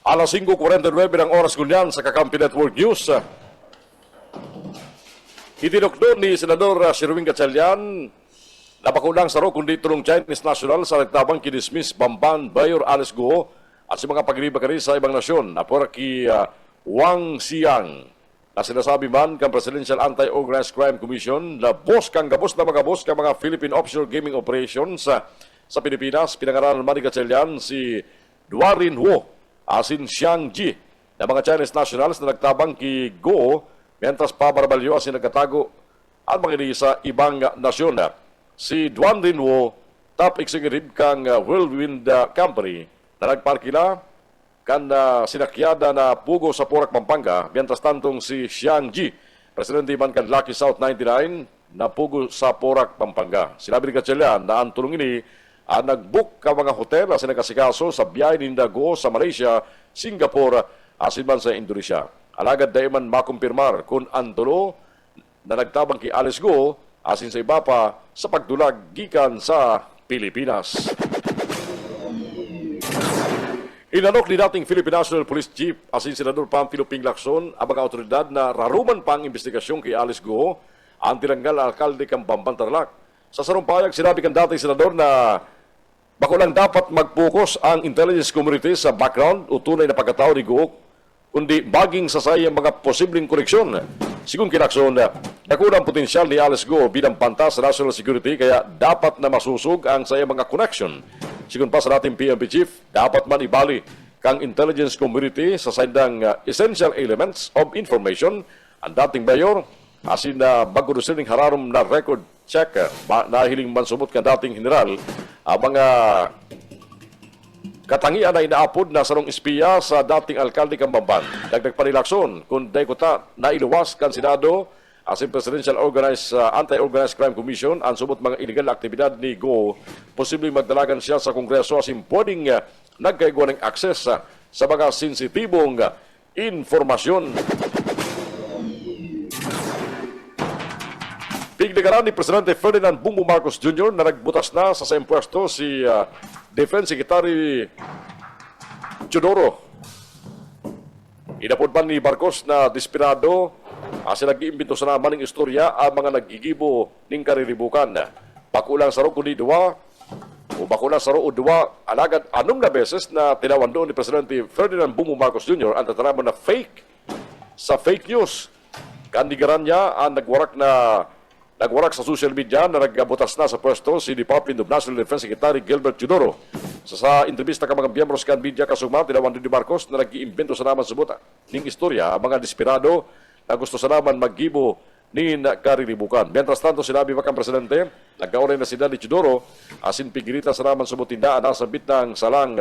Alas 5:49 ng oras kunyan sa Kakampi Network News. Itinukdo ni Senador Sherwin Gatchalian na bakulang saro kundi tulong Chinese National sa nagtabang kinismis Bamban, Bayor, Alice Guo at sa mga pagribakari sa ibang nasyon na por ki Wang Xiang na sinasabi man kang Presidential Anti-Organized Crime Commission na boss kang gabos na mga boss kang mga Philippine Offshore Gaming Operations sa Pilipinas. Pinangaralan man ni Gatchalian si Duarin Huo asin Xiang Ji na mga Chinese nationals na nagtabang ki Guo mientras pa barbalyo asin nagkatago ang mga ini sa ibang nasyon. Si Duan Rinwo, top executive kang Whirlwind Company na nagparkila kan sinakyada na pugo sa Porac, Pampanga, mientras tantong si Xiang Ji, presidente man kan Lucky South 99 na pugo sa Porac, Pampanga. Sinabi ni Gatchalian na ang tulong ini nag-book ka mga hotel na sinakasikaso sa biyahe ni Dago sa Malaysia, Singapore, asin man sa Indonesia. Alagad dahil man makumpirmar kung antulo na nagtabang ki Alice Guo asin sa iba pa sa pagdulag gikan sa Pilipinas. Inalok ni dating Philippine National Police Chief asin Senador Pamphilo Ping Lacson ang mga otoridad na raruman pang investigasyon kay Alice Guo ang tinanggal alkalde kang Bamban Tarlac. Sa sarumpayag, sinabi kang dating senador na bako lang dapat mag-focus ang intelligence community sa background o tunay na pagkatao ni Guo, kundi baging sasay ang mga posibleng koreksyon. Sigun kinakson, nakulang potensyal ni Alice Guo bilang panta sa national security kaya dapat na masusog ang sayang mga connection. Sigun pa sa dating PNP chief, dapat man ibali kang intelligence community sa sandang essential elements of information ang dating mayor asin na bago siling hararom na record check nahiling man sumot ka dating general ang mga katangian na inaapod na sarong espiya sa dating alkalde kang Bamban. Dagdag pa ni Lacson, kung day kuta nailuwas kan Senado asin Presidential Anti-Organized Crime Commission ang sumot mga illegal aktibidad ni Guo, posibleng magdalagan siya sa Kongreso asin pwedeng nagkaigwa ng akses sa mga sensitibong informasyon. Pigdegaran ni Presidente Ferdinand Bongbong Marcos Jr. na nagbutas na sa pwesto si Defense Secretary Teodoro. Inapod man ni Marcos na desperado kasi nag-iimbento sa naman ng istorya ang mga nagigibo ng kariribukan. Bakulang saro kundi duwa o bakulang saro o duwa alagad anong na beses na tinawan doon ni Presidente Ferdinand Bongbong Marcos Jr. ang tataraman na fake sa fake news. Kandigaran niya ang nagwarak sa social media na nagbutas na sa pwesto si Department of National Defense Secretary Gilbert Teodoro. Sa entrevista ka mga miyembros kan media kasuma, tinawan din ni Marcos na nag-iimbento sa naman subuta ning istorya ang mga desperado na gusto sa naman maggibo ni kariribukan. Mientras tanto, sinabi pa kang Presidente, nagkaunay na sila ni Teodoro asin pigilita sa naman sumutindaan na sabit ng salang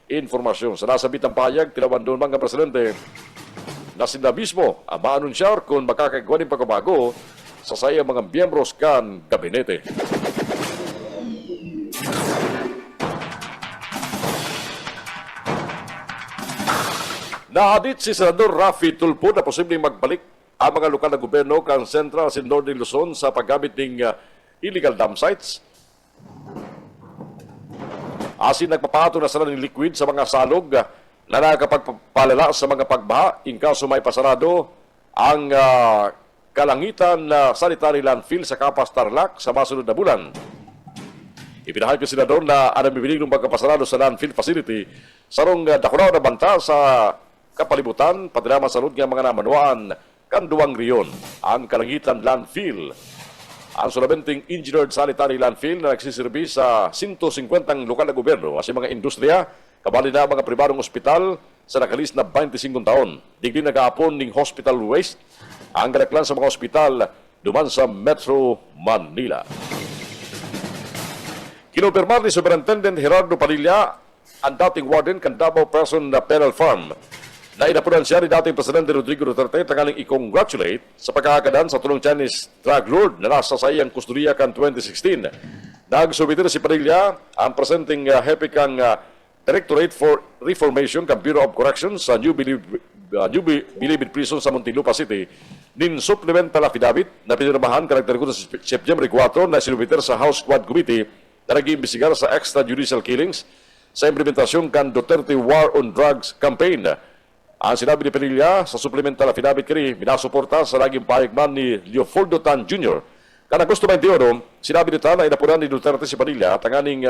informasyon. Sa nasabit ng payag, tinawan doon mga Presidente na sila mismo ang maanunsyar kung makakagawa ng pagbabago sa sayang mga miyembros kan gabinete. Nahadit si Senador Raffy Tulfo na posibleng magbalik ang mga lokal na gobyerno kan Central at Northern Luzon sa paggamit ng illegal dam sites. Asin nagpapato na sila ng liquid sa mga salog na nakakapagpalala sa mga pagbaha in kaso may pasarado ang kalangitan na sanitary landfill sa Kapas Tarlac sa masunod na bulan. Ipinahayag ko sila doon na anong bibilig ng pagkapasarado sa landfill facility sarong dakunaw na banta sa kapalibutan padirama sa lud nga mga namanuan kan duwang riyon ang kalangitan landfill ang sulamenting engineered sanitary landfill na nagsisirbi sa 150 lokal na gobyerno at mga industriya, kabali na mga pribadong ospital sa nakalis na 25 taon. Digdi nag-aapon ning hospital waste ang galaklan sa mga ospital duman sa Metro Manila. Kinumpirmar ni Superintendent Gerardo Padilla ang dating warden kan Davao Person na Penal Farm na inapunan siya ni dating Presidente Rodrigo Duterte tangaling i-congratulate sa pagkakadan sa tulong Chinese drug lord na nasa sa iyang kustodiya kan 2016. Nagsubitir si Padilla ang presenting hepe kang Directorate for Reformation kan Bureau of Corrections sa New Bilibid Prison sa Muntinlupa City nin supplemental affidavit na pinirmahan karakter ko sa September 4 na sinubitir sa House Squad Committee na nag-iimbestigar sa extrajudicial killings sa implementasyon kan Duterte War on Drugs campaign. Ang sinabi ni Padilla sa supplemental affidavit kini minasuporta sa naging pahigman ni Leopoldo Tan Jr. Kan Agosto 21, sinabi nita na inapunan ni Duterte si Padilla tanganing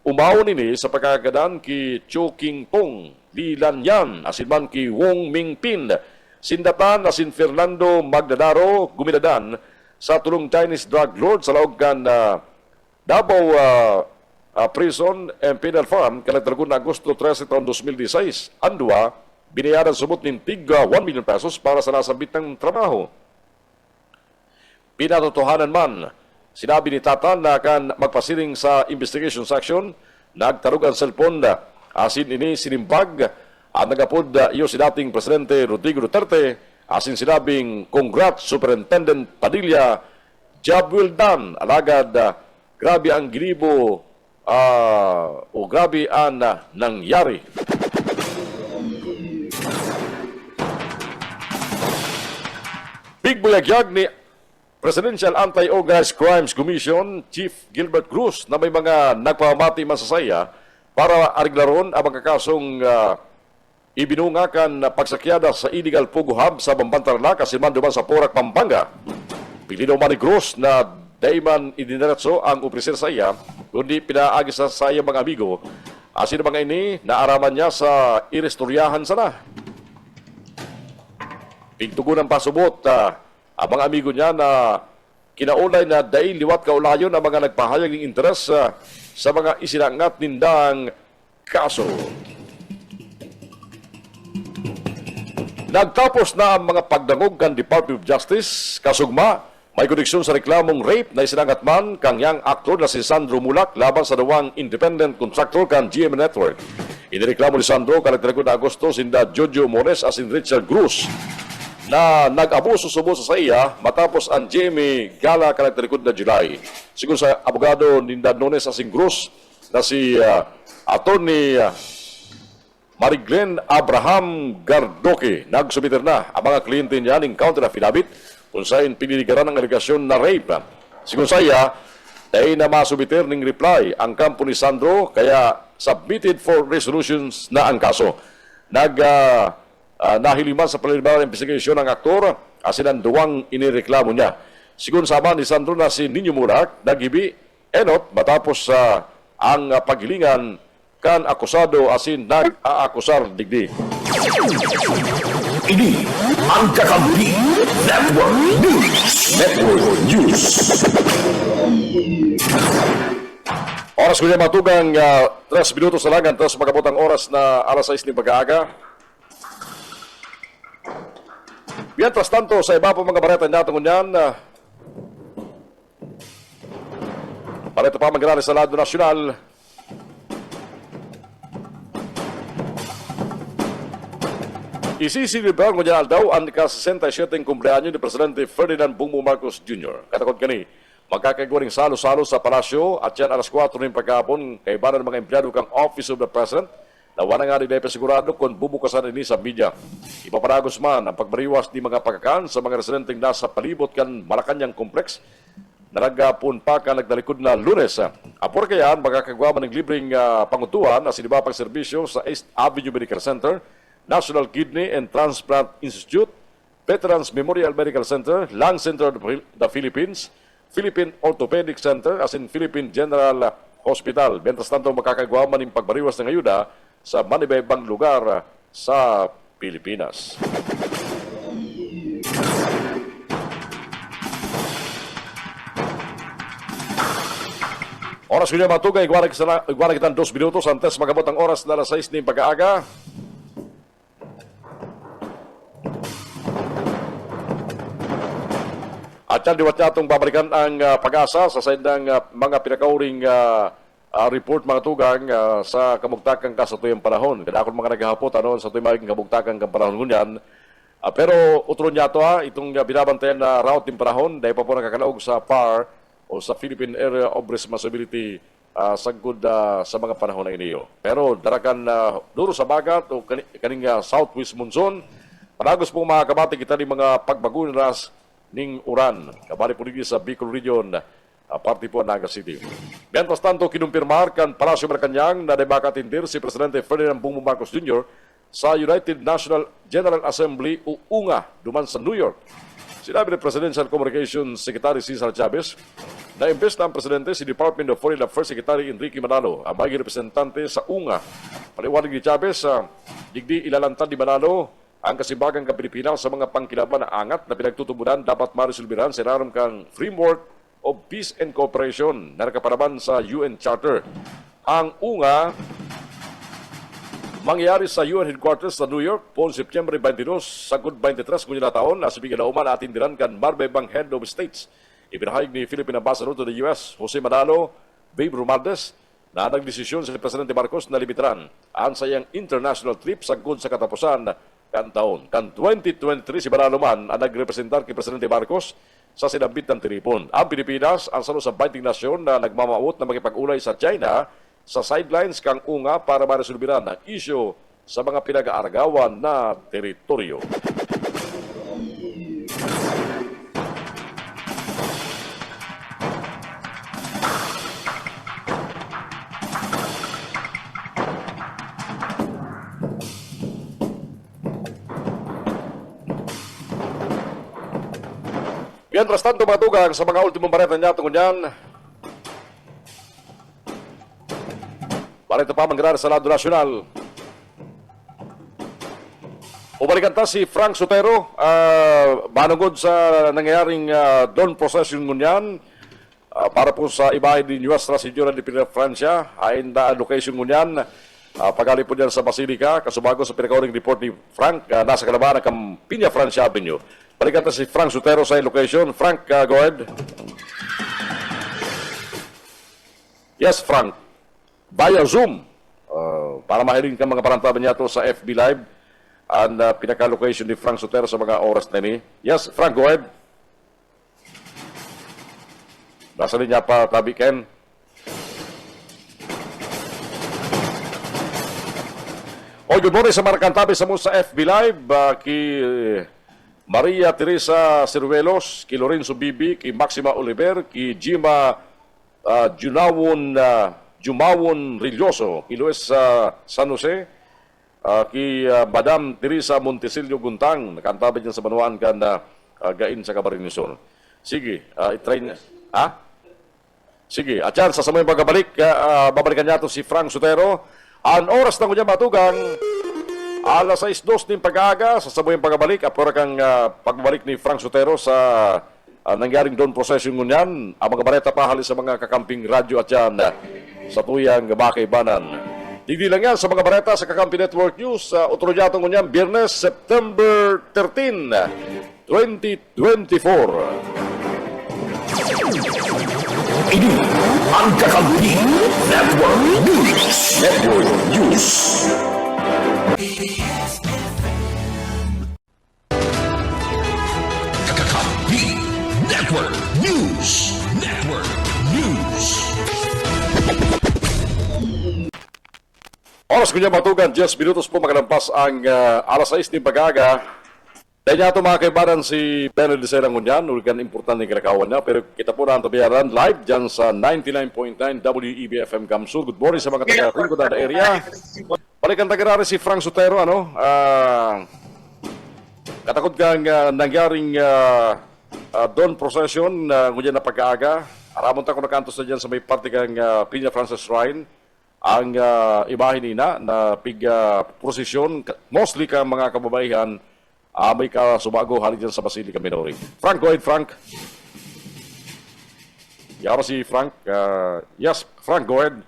umawon ini sa pagkagadan ki Cho King Pong, Li Lanyan, asin man ki Wong Mingpin, sindatan asin Fernando Magdadaro guminadan sa tulong Chinese drug lord sa laog kan Davao Prison and Penal Farm kanagtargon na Agosto 13 taon 2016. Andua, binayaran sumot ng tigwa 1 million pesos para sa nasabit ng trabaho. Pinatotohanan man, sinabi ni Tata na kan magpasiling sa investigation section, nagtarog ang cellphone na asin ini sinimbag at nagapod iyo si dating Presidente Rodrigo Duterte asin sinabing congrats Superintendent Padilla, job well done, alagad grabe ang ginibo o grabe ang nangyari. Big buyagyag ni Presidential Anti-Organized Crimes Commission Chief Gilbert Cruz na may mga nagpamati masasaya para ariglaron ang mga kasong ibinungakan na pagsakyada sa illegal Pogo Hub sa Bambantarlac kasi man duman sa Porac, Pampanga. Pili daw man ni Cruz na dayman idiniretso ang opisyal sa iya, kundi pinaagi sa iyang mga amigo. Asin mga ini, naaraman niya sa irestoryahan sana. Pigtugunan pasubot ang mga amigo niya na kinaulay na dahil liwat kaulayon ang mga nagpahayag ng interes sa mga isinangat nindang kaso. Nagtapos na ang mga pagdangog kan Department of Justice kasugma may koneksyon sa reklamong rape na isinangat man kang yang aktor na si Sandro Mulak laban sa dawang independent contractor kan GM Network. Inireklamo ni Sandro karakter na Agosto sinda Jojo Mores asin Richard Cruz na nag-abuso subo sa iya matapos ang Jamie Gala karakterikod na July. Siguro sa abogado ni Nones asing Cruz na si Attorney Mariglen Abraham Gardoque nagsubiter na ang mga kliyente niya ng counter affidavit kung saan piniligaran ng aligasyon na rape. Siguro sa iya, dahil na masubiter ng reply ang kampo ni Sandro kaya submitted for resolutions na ang kaso. Nahiliman sa preliminary investigation ng aktor asin ang duwang inireklamo niya. Sigun sama ni Sandro na si Nino Mulak naghibi enot matapos ang paghilingan kan akusado asin nag-aakusar digdi. Ini ang Kakampi Network News. Oras ko niya matugang 3 minutos na lang tapos magabot ang oras na alas 6 ng pag-aaga. Mientras tanto, sa iba po mga bareta natin ngunyan, bareta pa mangyari sa lado nasyonal. Isisilibrar ngunyan daw ang ika-67 kumpleanyo ni Presidente Ferdinand Bongbong Marcos Jr. Katakot kani, magkakagawaring salo-salo sa palasyo at yan alas 4 ng pagkapon kay banan mga empleyado kang Office of the President na wala nga rin sigurado kung bubukasan ini sa media. Ipaparagos man ang pagbariwas ni mga pagkakan sa mga residenteng nasa palibot kan Malacanang Complex na nagpun pa ka nagdalikod na Lunes. Apor kayaan magkakagawa ng libreng pangutuan na sinibapang serbisyo sa East Avenue Medical Center, National Kidney and Transplant Institute, Veterans Memorial Medical Center, Lung Center of the Philippines, Philippine Orthopedic Center, as in Philippine General Hospital. Mientras tanto makakagawa man ng pagbariwas ng ayuda sa manibaybang lugar sa Pilipinas. Oras ko niya matugay, igwara kita 2 minutos antes magabot ang oras na alas 6 ng pag-aaga. At yan, diwat niya itong babalikan ang pag-asa sa side ng mga pinakauring report mga tugang sa kamugtakang ka sa tuyong panahon. Kada ako mga naghahapot sa tuyong maging kamugtakang ka panahon ngunyan. Pero utro niya ito itong binabantayan na route ng panahon dahil pa po nakakalaog sa PAR o sa Philippine Area of Responsibility sagud sa mga panahon na iniyo. Pero darakan duro sa bagat o kaning southwest monsoon, panagos po mga kabati kita ni mga pagbago ras ning uran. Kabali po dito sa Bicol Region, parte po Naga City. Mientras tanto, kinumpirmar kan Palasyo Malacanang na debakatindir si Presidente Ferdinand Bongbong Marcos Jr. sa United National General Assembly o UNGA duman sa New York. Sinabi ni Presidential Communications Secretary Cesar Chavez na imbes na ang Presidente si Department of Foreign Affairs Secretary Enrique Manalo ang maging representante sa UNGA. Paliwanag ni Chavez, digdi ilalantad ni Manalo ang kasibagang ka Pilipinas sa mga pangkilaban na angat na pinagtutubunan dapat marisulbiran sa ilalim kang Framework of Peace and Cooperation na nakapanaban sa UN Charter. Ang UNGA mangyayari sa UN Headquarters sa New York po September 22 sagud 23 kunya taon na sibigan na uman atindiran kan marbebang Head of States. Ibinahayag ni Philippine Ambassador to the US, Jose Manalo, Babe Romualdez, na nagdesisyon si Presidente Marcos na limitaran ang sayang international trip sagud sa katapusan kan taon. Kan 2023 si Manalo man ang nagrepresentar kay Presidente Marcos sa sinabit ng Tiripon. Ang Pilipinas ang salo sa 20 nasyon na nagmamaot na makipag-ulay sa China sa sidelines kang UNGA para maresolbiran ang isyu sa mga pinag-aargawan na teritoryo. Mientras tanto, matugang sa mga ultimong bareta niya tungkol yan. Bareta pa manggarar sa lado nasyonal. Ubalikan ta si Frank Sotero, manungod sa nangyayaring Dawn Procession ngunyan para po sa ibahay ni Nuestra Señora de Francia, ayon na location ngunyan. Pagali po dyan sa Basilica, kasubago sa pinakauring report ni Frank, nasa kalabanan ng Piña Francia Avenue. Balikan ta si Frank Sotero sa location. Frank, go ahead. Yes, Frank. Via Zoom. Para mahiling ka mga parantaban niya to sa FB Live. Ang pinaka-location ni Frank Sotero sa mga oras na ni. Yes, Frank, go ahead. Nasa linya pa, tabi, Ken. Good morning sa Marcantabi sa mo sa FB Live. Ki Maria Teresa Ciruelos, ki Lorenzo Bibi, ki Maxima Oliver, ki Jima Jumawon Rilloso, ki Luis San Jose, ki Madam Teresa Montesilio Guntang, nakantabi dyan sa Banuan ka na gain sa Camarines. Sige, itry na. Sige, at yan, sa samayang pagbabalik, babalikan niya ito si Frank Sotero. Ang oras na kunya matugang, alas 6:02 ng pag-aaga, sa samayang pagbabalik, apura kang pagbabalik ni Frank Sotero sa nangyaring Dawn Procession ngunyan, ang mga bareta pahali sa mga kakamping radyo at yan sa tuyang Bakay-Banan. Hindi lang yan sa mga bareta sa Kakampi Network News, utro niya itong ngunyan, Biyernes, September 13, 2024. Ini ang Kakampi Network News. Network News. Kakampi Network News. Network News. Oras ko niya matugan, 10 minutos po makalampas ang alas 6 ng pag-aga. Dahil niya ito mga kaibaran si Benel de Serang Ngunyan, uligan importante ng kinakawan niya, pero kita po na ang tabiyaran live dyan sa 99.9 WEB-FM Gamsur. Good morning sa mga taga-Rincodan area. Balikan taga-rari si Frank Sotero, katakot kang nangyaring Dawn Procession, ngunyan na pag-aaga. Aramon ta ko nakantos na dyan sa may parte kang Piña Francis Shrine. Ang ibahin nina na pig-prosesyon, mostly ka mga kababaihan, may subago hali dyan sa Basilica Minori. Frank, go ahead, Frank. Yara si Frank. Yes, Frank, go ahead.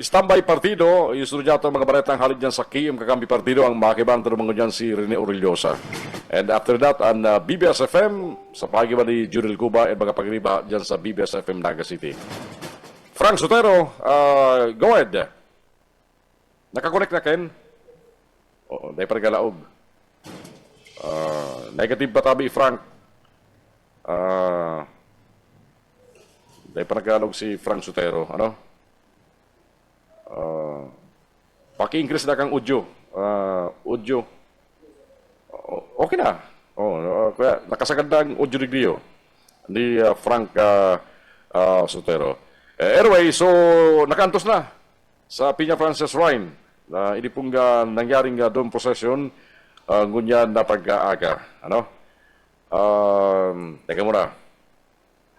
Standby partido, isunod niya ito mga baretang halid niyan sa KM Kakampi Partido ang makibang tanong niyan si Rene Orellosa. And after that, ang BBS-FM sa pagiban ni Jurel Cuba at mga pagriba dyan sa BBS-FM Naga City. Frank Sotero, go ahead. Nakakonect na, Ken? Oo, dahil pa nagalaog. Negative ba tabi, Frank? Dahil pa nagalaog si Frank Sotero. Ano? Paki-increase na kang audio. Audio. Okay na. Kaya nakasagad na ang audio degree ni Frank Sotero. Anyway, so nakantos na sa Piña Frances Shrine na ini pong nangyaring doon procession ngunyan na pag-aaga. Ano? Teka muna.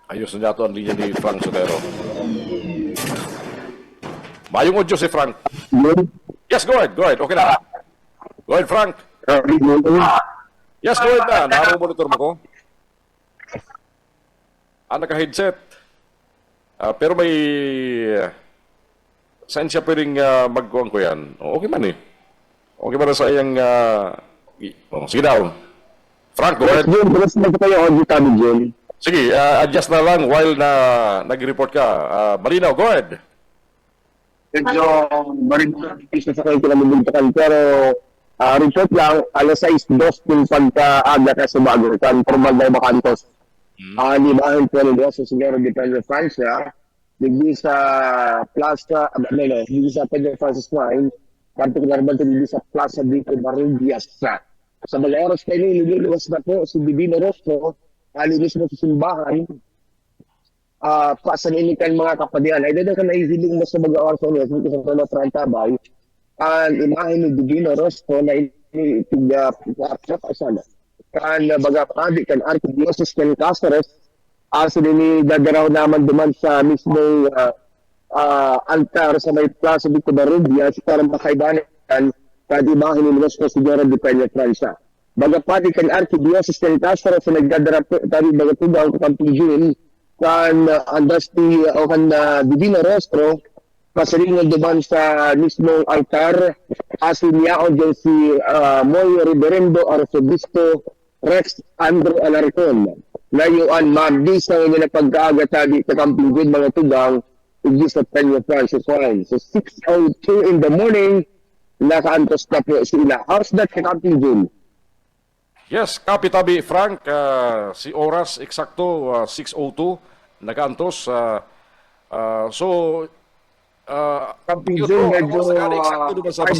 Ayos na nato ang linya ni Frank Sotero. Mayong audio si Frank. Yes, go ahead. Okay na. Go ahead, Frank. Yes, go ahead na. Naro-monitor mo ko. Naka-headset. Pero may saan siya pwedeng magkuhan ko yan? Okay man eh. Okay man sa iyang... sige daw. Frank, go ahead. Sige, adjust na lang while na nag-report ka. Malinaw, go ahead. Medyo marimisa sa kayo kinamibigtakan. Pero report lang, alas 6:02 yung pagka-aga ka sa bago. Formal na makantos. Limahan po nila sa Señora de Pedro Francia. Digdi sa Plaza, digdi sa Pedro Francis Mine. Particular ba ito digdi sa Plaza Dito Barillas. Sa mga oras kayo nililuwas na po si Divino Rostro. Alinis mo sa simbahan. Pasan inikan mga kapadian. Ay dito ka naihiling mo sa mga oras ulit. Dito sa Tono Trantabay. Ang imahin ni Divino Rostro na itiga-asala. Kan baga padi kan Archdiocese kan Cáceres aso din dadaraw naman duman sa mismong altar sa may Plaza Dito Barillas para makaibanan kad imahin ni Nuestra Señora de Peña Francia. Baga padi kan Archdiocese kan Cáceres sa nagdadaraw tadi baga tugang kampijin kan andas ti o kan Divino Rostro pasiringan duman sa mismong altar aso niya o dyan si Moy Reverendo Arzobispo Rex Andrew Alarcon. Layuan mabisa nila pagkaaga tabi sa Kampingin mga tugang igi sa Peña Francis Wine. So 6:02 in the morning, nakaantos na po sila. How's that sa Kampingin? Yes, Kapitabi Frank, si oras eksakto 6:02, nakaantos. So, Kampingin, medyo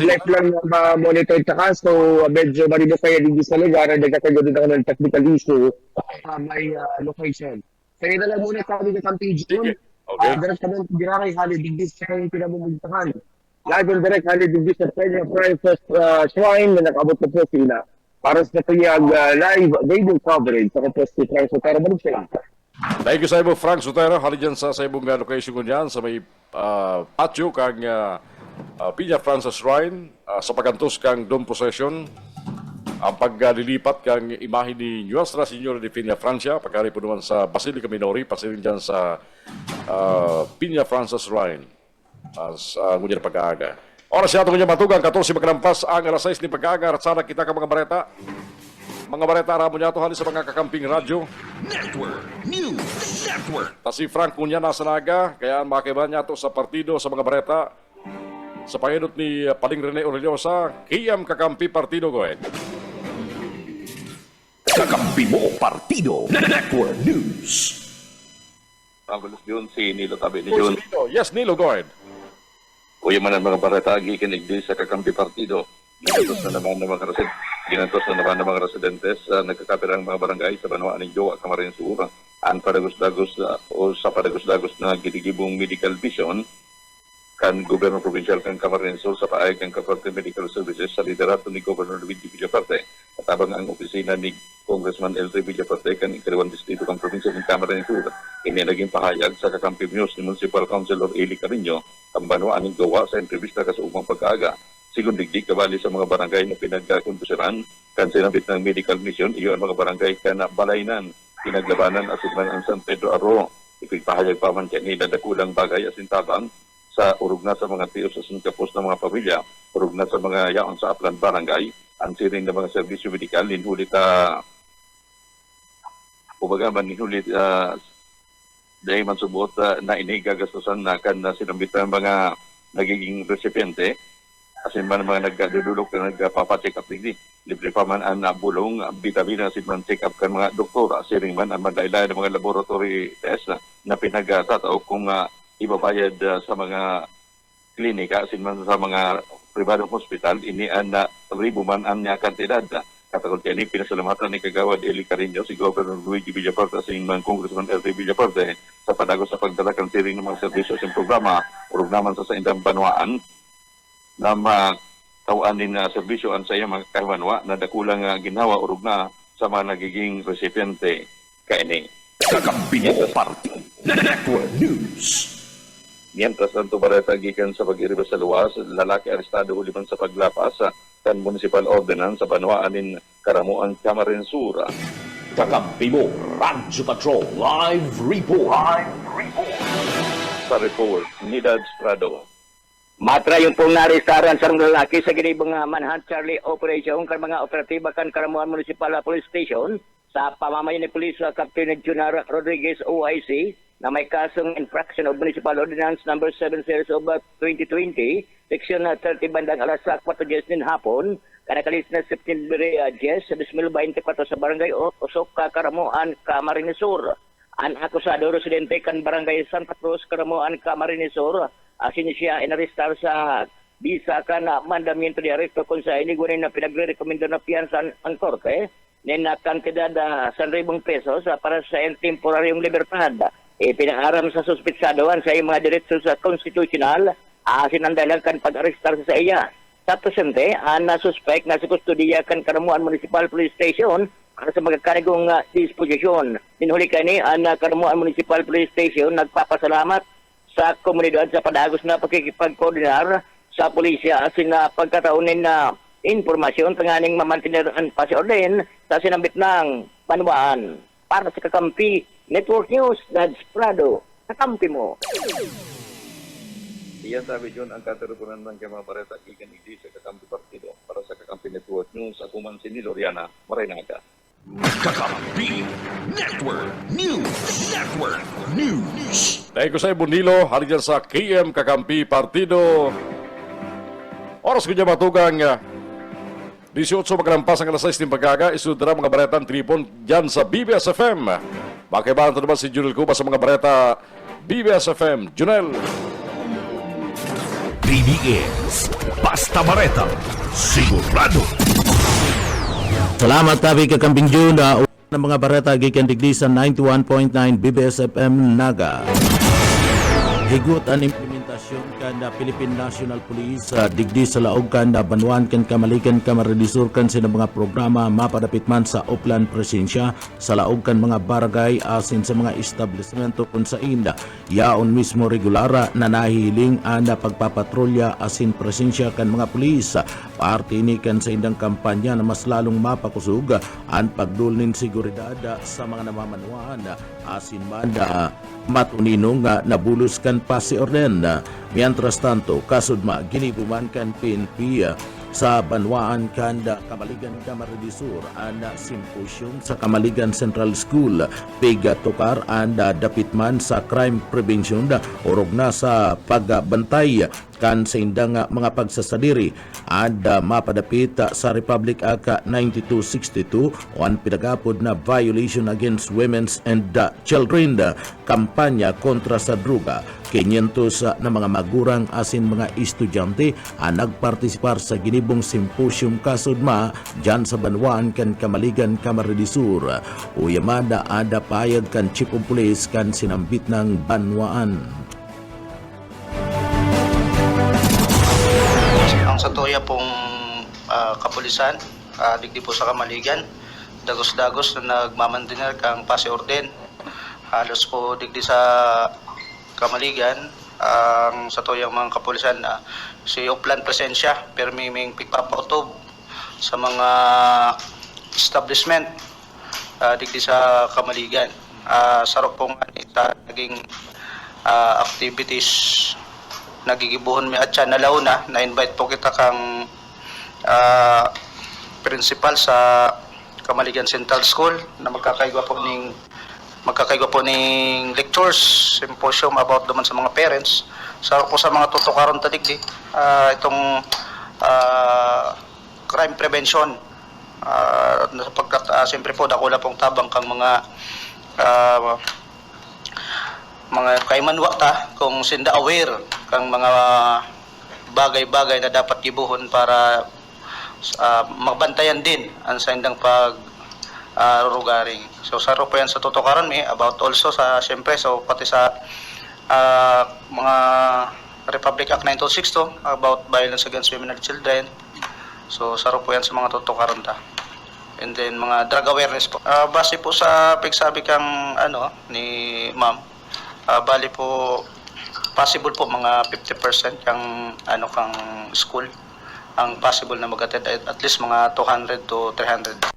life lang na monitor ta ka. So, medyo marino kayo dito sa lugar. Nagkakagood ako ng technical issue. May location. Kaya na lang muna tayo dito Kampingin. Okay. Direct kami direct halidigis sa kanyang pinamumultahan. Live and direct halidigis sa Peña Francis Shrine na nakabot na po sila. Para sa kanyang live radio coverage sa kapos si Frank Sotero. Balik sila. Thank you sa iyo, Frank Sotero. Hali dyan sa ibong location ko dyan, sa may patio kang Piña Francis Shrine, sa pagantos kang Dome Procession, ang paglilipat kang imahe ni Nuestra Señora de Peña Francia, pagkari po naman sa Basilica Minori, pasirin dyan sa Piña Francis Shrine, sa ngunyan pag-aaga. Oras siya itong matugang, 14 magkalampas ang alas 6 ni pag-aaga, at sana kita ka mga bareta. Mga bareta, aramo niya ito halis sa mga kakamping radyo. Network News Network. Si Frank kunya nasa naga, kaya makiba niya ito sa partido sa mga bareta. Sa panginot ni Paling Rene Orellosa, KM Kakampi Partido, go ahead. Kakampi mo partido. Network News. Angulos yun, si Nilo Tabi ni Jun. Yes, Nilo, go ahead. Kuya man ang mga barata, gikinig din sa kakampi partido. Ginantos na naman ng mga residentes sa nagkakapirang mga barangay sa Banwaan ng Jowa, Camarines Sur. Ang padagos-dagos o sa padagos-dagos na gidigibong medical vision kan Gobyerno Provincial kan Camarines Sur sa paayag ng Kaparte Medical Services sa liderato ni Governor Luigi Villaparte. At habang ang opisina ni Congressman L. Villaparte kan ikaliwan distrito ng probinsya ng Camarines Sur, naging pahayag sa kakampi news ni Municipal Councilor Eli Carino ang Banwaan ng Jowa sa entrevista sa umang pag-aaga. sigun digdig kabali sa mga barangay na pinagkakontusiran kan sinabit ng medical mission iyo ang mga barangay kana balaynan pinaglabanan asugman ang San Pedro Aro ipigpahayag pa man kani dadakulang bagay asin tabang sa urog na sa mga tiyo sa singkapos ng mga pamilya urog na sa mga yaon sa Aplan Barangay ang siring ng mga serbisyo medikal linhulit ubaga man linhulit dahil man subot na inigagastusan na kan sinambit ng mga nagiging resipyente asin man mga nagdudulog na nagpapacheck up digdi libre pa man ang bulong bida-bida asin man check up kan mga doktor asiring man ang mandailay ng mga laboratory test na pinagtatao kung ibabayad sa mga klinika asin man sa mga pribadong hospital ini ang ribo man ang kantidad katagol kaya ni pinasalamatan ni Kagawad Eli Carino si Governor Luigi Villaparte asin man Congressman R.D. Villaparte sa padagos sa pagdala kan siring ng mga serbisyo sa programa urog naman sa indang banwaan na matawaan din na serbisyo ang sa iyang mga kahimanwa na dakulang ginawa urog na sa mga nagiging recipiente kaini. Kakampi mo Partido Network News. Mientras tanto barata gikan sa pag-iriba sa luwas, lalaki arestado uliman sa paglapas kan municipal ordinance sa Banwaan in Karamuan, Camarines Sur. Kakampi mo Radyo Patrol Live Report. Sa report, Nidad Strado. Matra yung pong naristaran sa lalaki sa ginibang Manhunt Charlie Operation kan mga operatiba kan Karamuan Municipal Police Station sa pamamayan ni Police Captain Junar Rodriguez OIC na may kasong infraction of Municipal Ordinance number 7 series of 2020 section 30 bandang alas 4 din hapon kanakalis na September 10 2024 sa barangay Osok Karamuan Camarines Sur. Ang akusado residente kan barangay Santa Cruz Karamuan Camarines Sur asin siya inarestar sa bisa kan mandamiento de arresto kung sa inigunin na pinagre-rekomenda na piyansa ang korte na kantidad 100,000 pesos para sa temporaryong libertad. Pinaaram sa suspetsadoan sa iyong mga diretso sa konstitusyonal sinandalan kan pag-arestar sa iya. Sa presente, ang suspect na si kustudiya kan Karamuan Municipal Police Station para sa magkakanigong disposisyon. Ninhuli kani ang Karamuan Municipal Police Station nagpapasalamat sa komunidad sa padagos na pagkikipag-koordinar sa pulisya asin na pagkataunin na informasyon tanganing mamantener ang pasiorden sa sinambit ng Banwaan. Para sa Kakampi Network News, Nads Prado, Kakampi mo. Iyan sabi John ang katerupunan ng mga bareta ikan igdi sa Kakampi Partido. Para sa Kakampi Network News, ako man si Loriana Marinaga. Kakampi Network News. Dahil ko sa Bonilo, hari dyan sa KM Kakampi Partido. Oras ko dyan matugang 18 maglampas ang alas 6 ng pagkaga, isudra mga baretang tripon dyan sa BBS FM. Makibahan ito naman si Junel Cuba sa mga bareta BBS FM. Junel. BBS Basta Bareta Sigurado. Salamat tabi Kakamping June ng mga bareta gikan digdi sa 91.9 BBS FM Naga. Higot ang implementasyon kan Philippine National Police digdi sa laog kan Banwaan kan Kamalikan Camarines kan sa mga programa mapadapit man sa Oplan Presensya sa laog kan mga barangay asin sa mga establishmento kung sa inda yaon mismo regulara na nahihiling ang pagpapatrolya asin presensya kan mga pulis. Parte ini kan sa indang kampanya na mas lalong mapakusog ang pagdulnin seguridad sa mga namamanwaan asin man matuninong nabulos kan pasi orden. Mientras tanto, kasudma ginibuman kan PNP sa Banwaan kanda Kamaligan Camarines Sur anda simposium sa Kamaligan Central School piga tukar anda dapitman sa crime prevention orog na sa pagbantay kan sa indang mga pagsasadiri anda mapadapit sa Republic Act 9262 o ang pinagapod na violation against women's and children kampanya kontra sa droga. 500 na mga magurang asin mga estudyante ang nagpartisipar sa ginibong simposium kasudma dyan sa Banwaan kan Kamaligan Camarines Sur. Uyamada ada payag kan Chief of Police kan sinambit ng Banwaan. Ang satuya pong kapulisan, digdi po sa Kamaligan, dagos-dagos na nagmamandiner kang pasi orden. Halos po digdi sa Kamaligan, ang sa tuyang mga kapulisan si Uplan Presensya permiming pigpapautob sa mga establishment digdi sa Kamaligan. Sarap pong sa naging activities nagigibuhon mi atya na launa na-invite po kita kang principal sa Kamaligan Central School na magkakaigwa po ning lectures, symposium about naman sa mga parents. Sarap po sa mga tutukaron tadigdi itong crime prevention sapagkat siyempre po dakula pong tabang kang mga kaimanwa ta kung sinda aware kang mga bagay-bagay na dapat gibuhon para magbantayan din ang sa indang rugaring. So saro po yan sa tutukaran mi about also sa siyempre so pati sa mga Republic Act 1962 about violence against women and children. So saro po yan sa mga tutukaran ta. And then mga drug awareness po. Base po sa pagsabi kang ni ma'am, bali po possible po mga 50% kang kang school ang possible na mag-attend at least mga 200 to 300.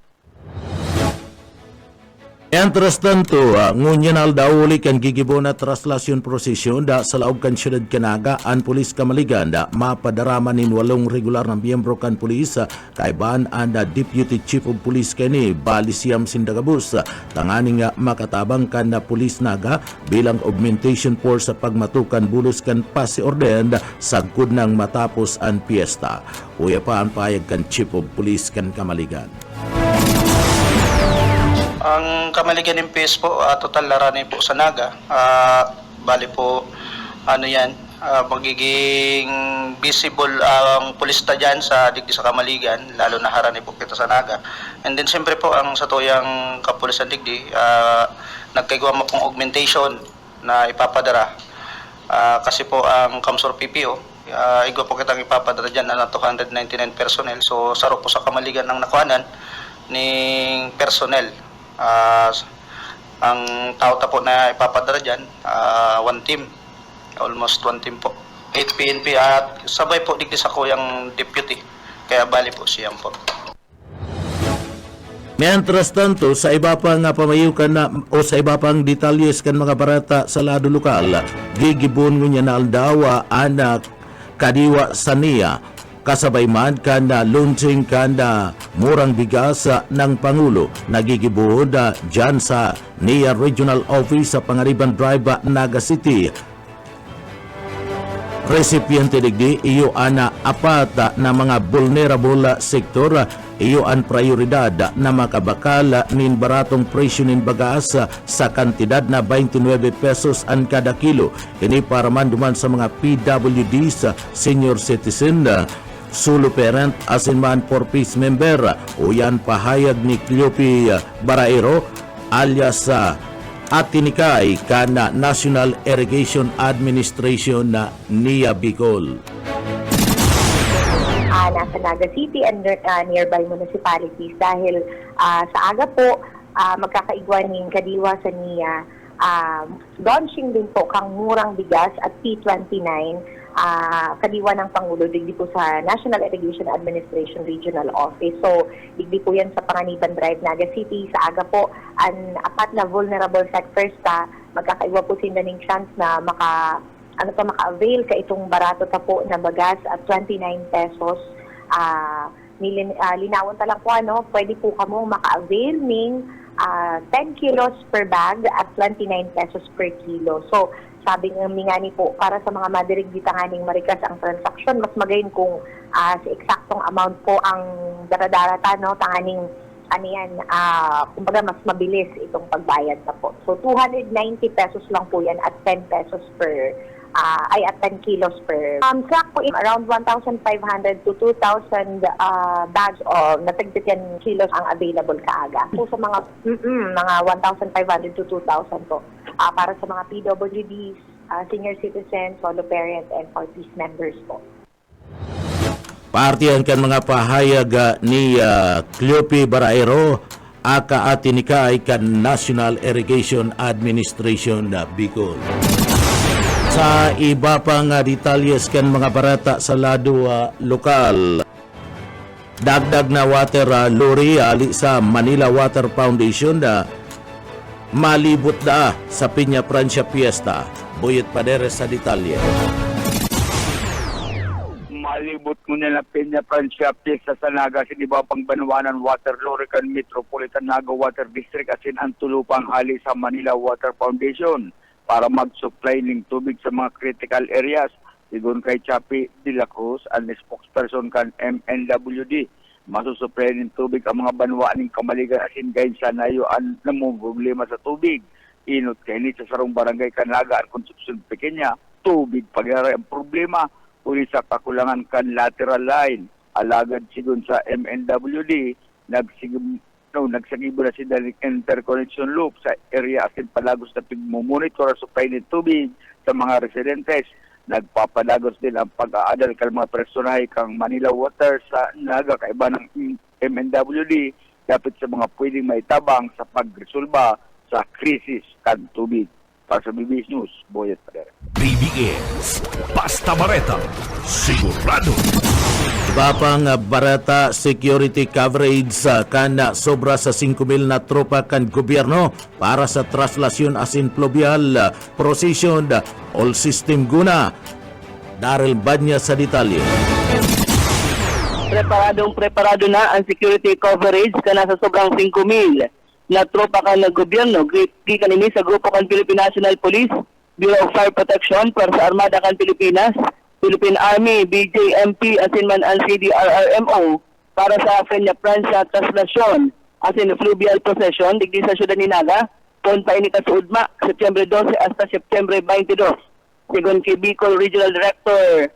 Entras tanto, ngunyan dauli kan gigibo na traslasyon prosesyon da sa laog kan syudad Kanaga an pulis Kamaligan da mapadarama nin 8 regular na miyembro kan pulis kaiban an Deputy Chief of Police kani Balisiam Sindagabus tanganing makatabang kan na pulis Naga bilang augmentation force sa pagmatukan bulos kan pasi orden sagkod nang matapos an piyesta. Uya pa ang payag kan Chief of Police kan Kamaligan. Ang Kamaligan MPS po, total larani po sa Naga. Bali po, magiging visible ang pulista dyan sa digdi sa Kamaligan, lalo na harani po kita sa Naga. And then siyempre po, ang sa tuyang kapulisan digdi, nagkaigwa mo pong augmentation na ipapadara. Kasi po ang Kamsur PPO, igwa po kitang ipapadara dyan na 299 personnel. So, saro po sa Kamaligan ang nakuhanan ng personnel. Ang tao po na ipapadara dyan, 1 team, almost 1 team po, 8 PNP at sabay po digdi sa kuyang deputy, kaya bali po siyang po. Mientras tanto, sa iba pang pamayukan na o sa iba pang detalyes kan mga barata sa lado lokal, gigibon ngunya na aldawa anak kadiwa sa niya kasabay man kan na launching kan na murang bigas ng Pangulo nagigibuhod dyan sa NIA Regional Office sa Pangariban Drive, Naga City. Recipiente digdi iyo ana apat na mga vulnerable sektor iyo ang prioridad na makabakal nin baratong presyo nin bagas sa kantidad na 29 pesos ang kada kilo. Ini para man duman sa mga PWDs, senior citizen, solo parent, asin man for peace member. O yan pahayag ni Cleopi Baraero alias Atinikay kana National Irrigation Administration na NIA Bicol. Nasa Naga City and nearby municipalities dahil sa aga po magkakaigwa ng kadiwa sa NIA. Launching din po kang murang bigas at P29 kadiwa ng Pangulo digdi po sa National Irrigation Administration Regional Office. So digdi po yan sa Panganiban Drive, Naga City. Sa aga po ang apat na vulnerable sectors magkakaiwa po sila ng chance na maka-avail ka itong barato ta po na bagas at 29 pesos. Linawon ta lang po pwede po kamo maka-avail ng 10 kilos per bag at 29 pesos per kilo. So sabi ng mingani po, para sa mga madirigdita nganing marikas ang transaksyon, mas magayon kung sa eksaktong amount po ang daradarata, tanganing kumbaga mas mabilis itong pagbayad na po. So 290 pesos lang po yan at 10 pesos per at 10 kilos per track po around 1,500 to 2,000 bags o natagditian kilos ang available kaaga. Po sa mga 1,500 to 2,000 po para sa mga PWDs, senior citizens, solo parent, and for peace members po. Partiyan kan mga pahayag ni Cleopi Baraero aka Atinikay kan National Irrigation Administration na Bicol. Sa iba pang detalyes kan mga barata sa lado lokal. Dagdag na water lorry ali sa Manila Water Foundation na malibot da sa Piña Francia Fiesta. Buyet Paderes sa detalye. Malibot mo na lang Peña Francia Fiesta sa Naga, Sinibabang Banwanan Water Lorican Metropolitan Naga Water District asin ang tulupang hali sa Manila Water Foundation para mag-supply ng tubig sa mga critical areas. Sigun kay Chapi de la Cruz, ang spokesperson kan MNWD, masusupply ng tubig ang mga banwa ng Kamaligan asin gayon sa nayuan na mo problema sa tubig. Inot kay ni sa sarong barangay Kanaga ang konstruksyon Pequeña, tubig pagyari ang problema uli sa kakulangan kan lateral line. Alagad sigun sa MNWD, nagsagibo na sila ng interconnection loop sa area asin palagos na pigmumonitor ang supply ng tubig sa mga residentes. Nagpapadagos din ang pag-aadal kang mga personahe kang Manila Water sa Naga kaiba ng MNWD dapat sa mga pwedeng maitabang sa pagresolba sa krisis kan tubig. Para sa BBS News, Boyet Padera. BBS Basta Bareta, sigurado. Iba pang barata security coverage kan sobra sa 5,000 na tropa kan gobyerno para sa traslasyon asin pluvial procession all system guna. Daryl Banya sa detalye. Preparado na ang security coverage kana sa sobrang 5,000 na tropa kan ng gobyerno. Gikan ini sa grupo kan Philippine National Police, Bureau of Fire Protection, para sa Armada kan Pilipinas, Philippine Army, BJMP, asin man ang CDRRMO para sa Peña Francia traslasyon asin fluvial procession digdi sa syudad ni Naga kon pa ini kasuudma September 12 hasta September 22. Sigon kay Bicol Regional Director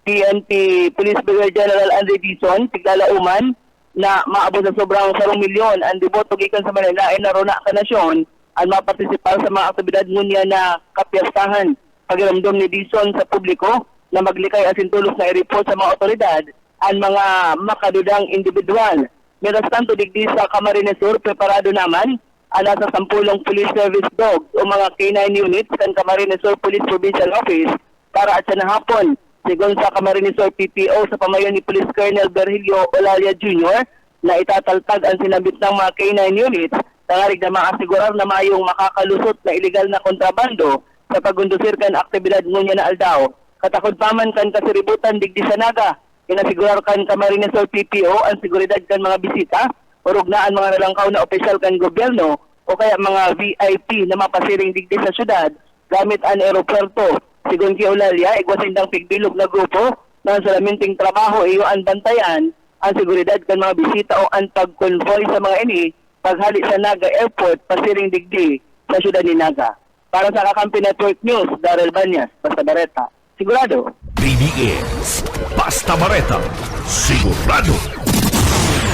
PNP Police Brigadier General Andre Dizon, tiglalauman na maabot sa sobrang 1 milyon ang deboto gikan sa Manila ay narona ka nasyon ang mapartisipar sa mga aktibidad ngunya na kapiyastahan. Pagiramdom ni Dizon sa publiko na maglikay asin tulos na i-report sa mga otoridad ang mga makadudang individual. Mientras tanto, digdi sa Camarines Sur, preparado naman ang nasa 10 police service dog o mga K9 units ng Camarines Sur Police Provincial Office para at sa nahapon. Sigon sa Camarines Sur PPO sa pamayon ni Police Colonel Virgilio Olalia Jr. na itataltag ang sinabit ng mga K9 units tangarig na maasigurar na mayong makakalusot na iligal na kontrabando sa pagundusir kan aktibidad ngunya na aldaw. Katakod paman kan kasiributan digdi sa Naga, inasigurar kan Camarines Sur PPO ang seguridad kan mga bisita, urog na ang mga nalangkaw na opisyal kan gobyerno o kaya mga VIP na mapasiring digdi sa syudad gamit ang aeropuerto. Sigon kay Olalia, igwasindang pigbilog na grupo na sa laminting trabaho iyo ang bantayan ang seguridad kan mga bisita o ang pag-convoy sa mga ini paghali sa Naga Airport pasiring digdi sa syudad ni Naga. Para sa Kakampi Network News, Daryl Banyas, Basta Bareta, sigurado. BBS Basta Bareta, sigurado.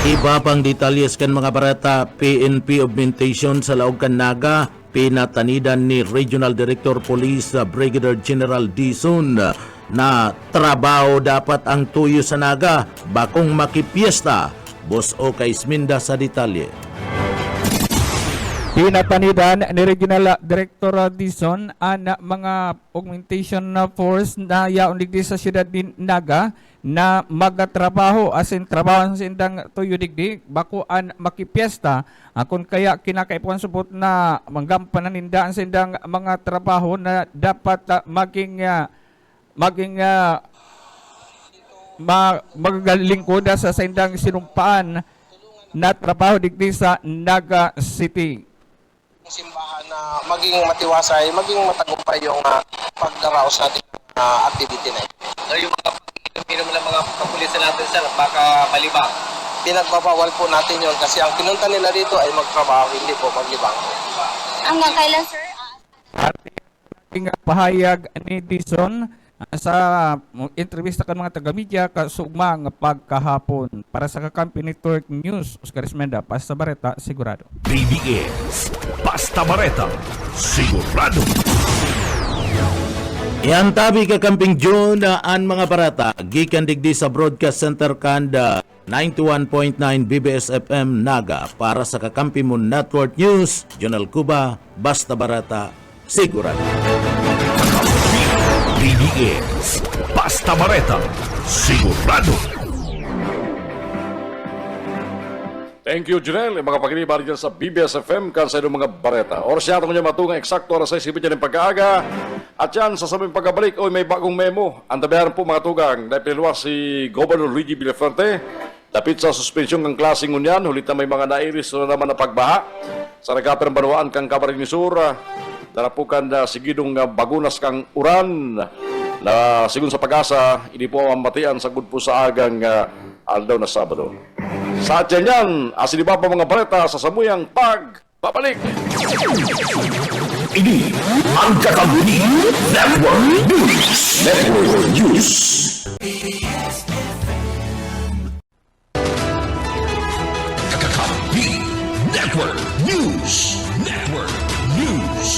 Iba pang detalyes kan mga barata PNP augmentation sa laog kan Naga, pinatanidan ni Regional Director Police Brigadier General Dizon na trabaho dapat ang tuyo sa Naga bakong makipiesta. Boss O kay Isminda sa detalye. Pinatanidan ni Regional Director Dizon ang mga augmentation force na yaon digdi sa siyudad ni Naga na magtrabaho asin trabaho sa sindang tuyo digdi bakuan makipiesta akon kaya kinakaipuan subot na manggampanan ninda ang sindang mga trabaho na dapat magalingkod sa sindang sinumpaan na trabaho digdi sa Naga City. Simbahan na maging matiwasay, maging matagumpay yung pagdaraos natin activity na ito. So yung mga pagkakaminom ng mga kapulisan natin, sir, baka malibang. Pinagbabawal po natin yun kasi ang pinunta nila dito ay magtrabaho, hindi po maglibang. Hanggang kailan, sir? Ating pahayag ni Dizon sa entrevista kan mga taga-media kasugma nga pagkahapon. Para sa Kakampi Network News, Oscar Ismenda, Basta Bareta, sigurado. BBS Basta Bareta, sigurado. Yan tabi Kakamping June ang mga barata gikan digdi sa Broadcast Center Kanda 91.9 BBS FM Naga. Para sa Kakampi Mo Network News, Jonel Cuba, Basta Bareta, sigurado. DDS Basta Bareta, sigurado. Thank you, Junel. Mga pakinibari dyan sa BBS FM kan sa inyong mga bareta. Oras yata ko niya matungang eksakto oras 6 ng pag-aaga. At yan, sa sabing pagkabalik, may bagong memo. Ang tabihan po mga tugang na pinilwas si Governor Luigi Villaferte. Dapit sa suspensyon ng klaseng ngunyan, hulit na may mga nairis na naman na pagbaha. Sa nagkaperang banwaan kang Camarines Sur, narapukan na sigidong bagunas kang uran. Na sigun sa pag-asa, hindi po mamatian sa good po sa agang aldaw na Sabado. Sa atyan yan, asin iba pa mga bareta sa samuyang pagbabalik. Ini ang Kakampi Network News. Network News. Kakampi Network News. Network News.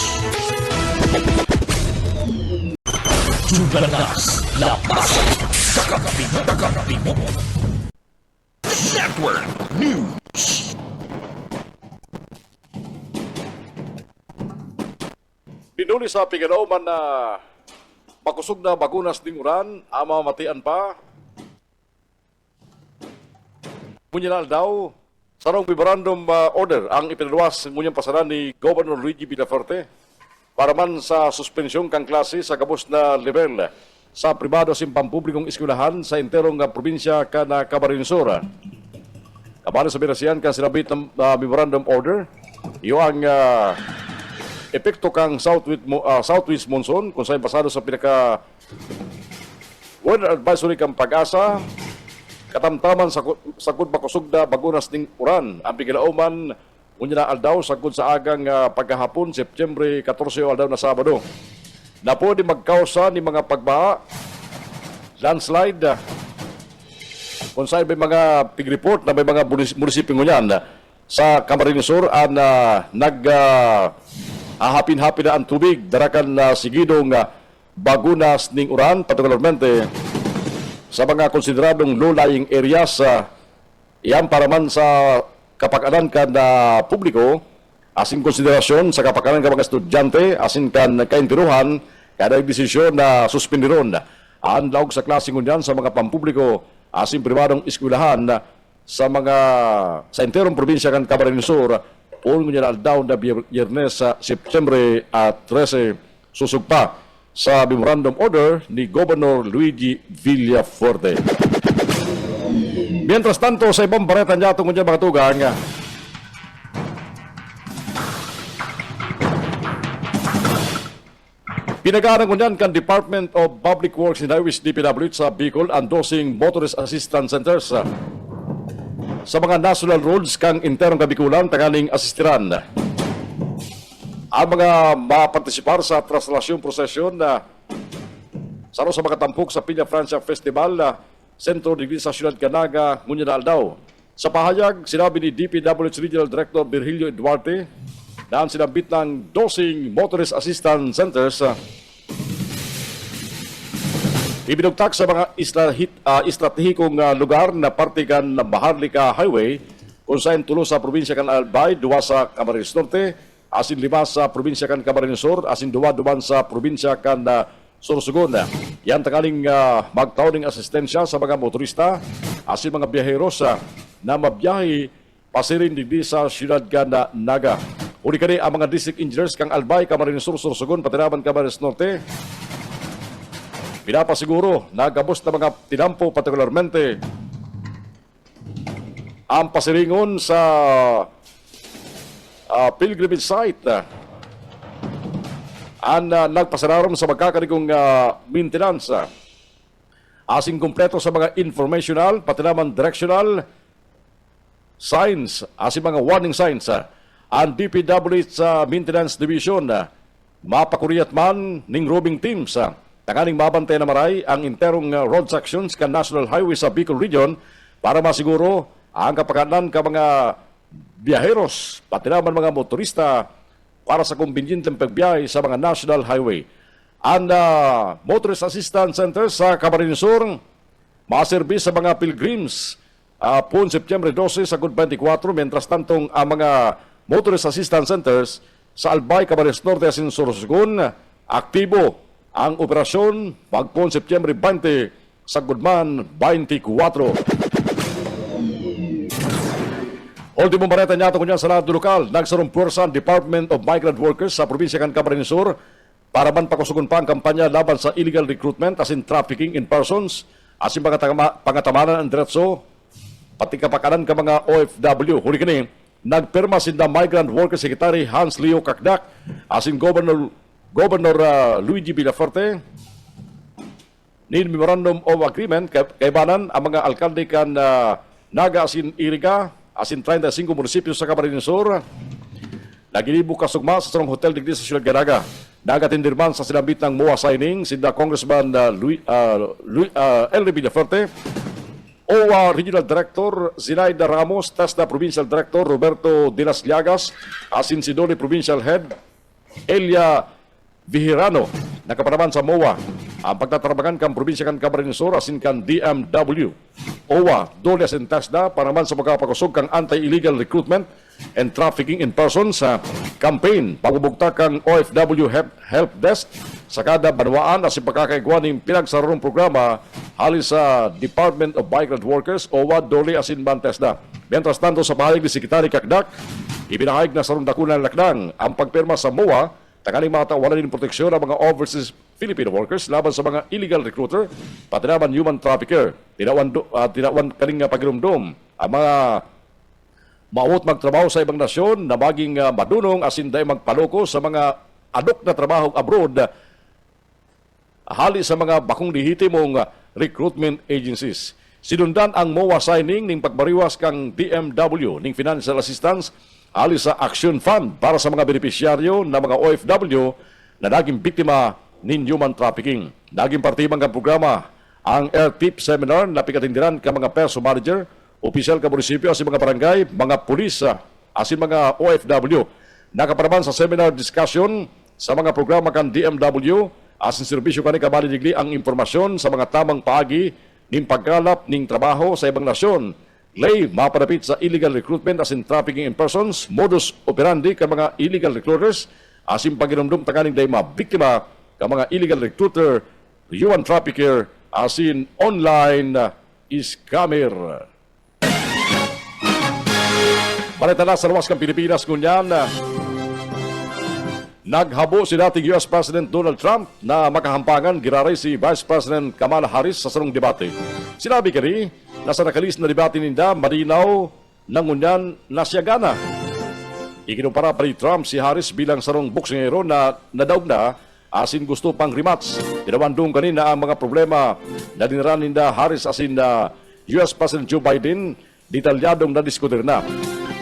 Jumlalas, lapas, Kakampi mo. Network News. Pinuli sa Piganauman na makusog na bagunas ding uran, ama matian pa. Munyanal daw, sarong memorandum order ang ipinalawas ngunyang pasaran ni Governor Luigi Villaferte para man sa suspensyon kang klase sa kabus na level sa pribado simpang publikong eskwelahan sa interong probinsya na Camarines Sur. Kabalo sa binasihan kan sinabit ng memorandum order, iyo ang epekto kang southwest monsoon kung saan pasado sa pinaka weather advisory kang pag-asa katamtaman sa kud makusog na bagunas ning uran ang Piganauman unya na aldaw sa kud sa agang paghahapon September 14 aldaw na Sabado na pwede magkausa ni mga pagbaha, landslide, kung saan may mga pig-report na may mga munisipyo ngunyan sa Camarines Sur na hapin-hapin na ang tubig, darakan na sigidong bagunas ning uran, partikularmente sa mga konsideradong low-lying areas, iyan para man sa kapakanan kan na publiko, asin konsiderasyon sa kapakanan ka mga estudyante, asin kan kaintiruhan, kada desisyon na suspendiron ang laog sa klase ngunyan sa mga pampubliko, asin pribadong eskwelahan sa interong probinsya kan Camarines Sur, all ngunyan aldaw na Biyernes sa September 13 susugpa sa memorandum order ni Governor Luigi Villaferte. Mientras tanto, sa ibang bareta niya itong mga tugang, pinag-aaral ko niyan kan Department of Public Works and Highways DPWH sa Bicol endorsing motorist assistance centers sa mga national roads kang interong kabikulan tanghaling asistiran. Ang mga mapartisipar sa translasyon prosesyon na saro sa mga tampok sa Piña Francia Festival Sentro de sa Ciudad Canaga, ngunya na aldaw. Sa pahayag, sinabi ni DPWH Regional Director Virgilio Duarte na ang sinabit ng dosing motorist assistance centers ibinugtak sa mga estratehikong lugar na parte kan ng Maharlika Highway kung saan tulo sa probinsya kan Albay, duwa sa Camarines Norte, asin 5 sa probinsya kan Camarines Sur, asin duwa-duwan sa probinsya kan Sorsogon. Yan tanghaling magtawning asistensya sa mga motorista, asin mga biyaheros na mabiyahe pasirin digdi sa siyudad kan Naga. Uli kani ang mga district engineers kang Albay, Camarines Sur, Sorsogon, Patiraban, Camarines Norte, pinapasiguro na gabos na mga tinampo, partikularmente ang pasiringon sa pilgrimage site ang nagpasararom sa magkakaligong maintenance asing kumpleto sa mga informational, pati naman directional signs, asing mga warning signs ang DPWH sa Maintenance Division mapakuriyat man ning roving teams tanghaling mabantay na maray ang interong road sections kan National Highway sa Bicol Region para masiguro ang kapakanan ka mga biyaheros, pati naman mga motorista para sa kumbinjenteng pagbiyahe sa mga National Highway. Ang Motorist Assistance Center sa Camarines Sur maservis sa mga pilgrims po September 12 sa Good 24, mientras tantong ang mga Motorist Assistance Centers sa Albay, Camarines Norte, asin Sorsogon, aktibo ang operasyon pagpon Septyembre 20 sa Gudman 24. Ultimong bareta niya kunyan sa lado lokal, nagsarong puwersa ang Department of Migrant Workers sa probinsya kan Camarines Sur para man pakusugon pa ang kampanya laban sa illegal recruitment as in trafficking in persons as in pangatamanan ang diretso pati kapakanan ka mga OFW. Huli kini, nagpirma sinda Migrant Workers Secretary Hans Leo Kakdak as in Governor Luigi Villafuerte ni Memorandum of Agreement kaibanan ang mga alkalde kan Naga as in Iriga as in 35 munisipyo sa Camarines Sur. Nagilibo kasugma sa sarong hotel digdi sa Siyudad Ganaga. Nagatindirman sa sinabit ng MOA signing sinda Congressman Elry Villafuerte, OWA Regional Director Zinaida Ramos, TASDA Provincial Director Roberto de las Llagas, asin si Dole Provincial Head Elia Vihirano, nakapanaman sa MOA ang pagtatrabagan kang probinsya kan Camarines Sur asin kan DMW. OWA, Dole asin TASDA para man sa pagkapakusog kang anti-illegal recruitment and trafficking in persons sa campaign pagbubugta kang OFW Help Desk sa kada banwaan asin pagkakaigwa ng pinagsararong programa halis sa Department of Migrant Workers, OWA, Dole asin man TASDA. Mientras tanto sa pahayag ni Secretary Kakdak, ibinahayag na sarong dakunan lakdang ang pagpirma sa MOA tanggaling mga tawanan din proteksyon ng mga overseas Filipino workers laban sa mga illegal recruiter, pati naman human trafficker. Tinawan kaning pagirumdom ang mga maawot magtrabaho sa ibang nasyon na maging madunong asin day magpaloko sa mga adok na trabaho abroad hali sa mga bakong lehitimong recruitment agencies. Sinundan ang MOA signing ning pagbariwas kang DMW ning financial assistance hali sa Action Fund para sa mga benepisyaryo na mga OFW na naging biktima nin human trafficking. Naging partibang kang programa ang AirTip Seminar na pikatindiran ka mga perso manager, opisyal ka munisipyo, asin mga barangay, mga pulis, asin mga OFW. Nakaparaman sa seminar discussion sa mga programa kan DMW, asin serbisyo ka ni Kabalidigli ang impormasyon sa mga tamang paagi ning pagkalap ning trabaho sa ibang nasyon. Lay, mapadapit sa illegal recruitment asin trafficking in persons, modus operandi ka mga illegal recruiters, asin paginumdum takaning day mga biktima ka mga illegal recruiter, human trafficker, asin online scammer. Balita na sa luwas kang Pilipinas kunyan, naghabo si dating US President Donald Trump na makahampangan giraray si Vice President Kamala Harris sa sarong debate. Sinabi kani, nasa nakalis na debate ninda, malinaw nangunyan na siya gana. Ikinumpara pa ni Trump si Harris bilang sarong boksingero na nadaog na asin gusto pang rematch. Dinawandong kanina ang mga problema na dinaran ninda Harris asin US President Joe Biden, detalyadong nadiskutir na.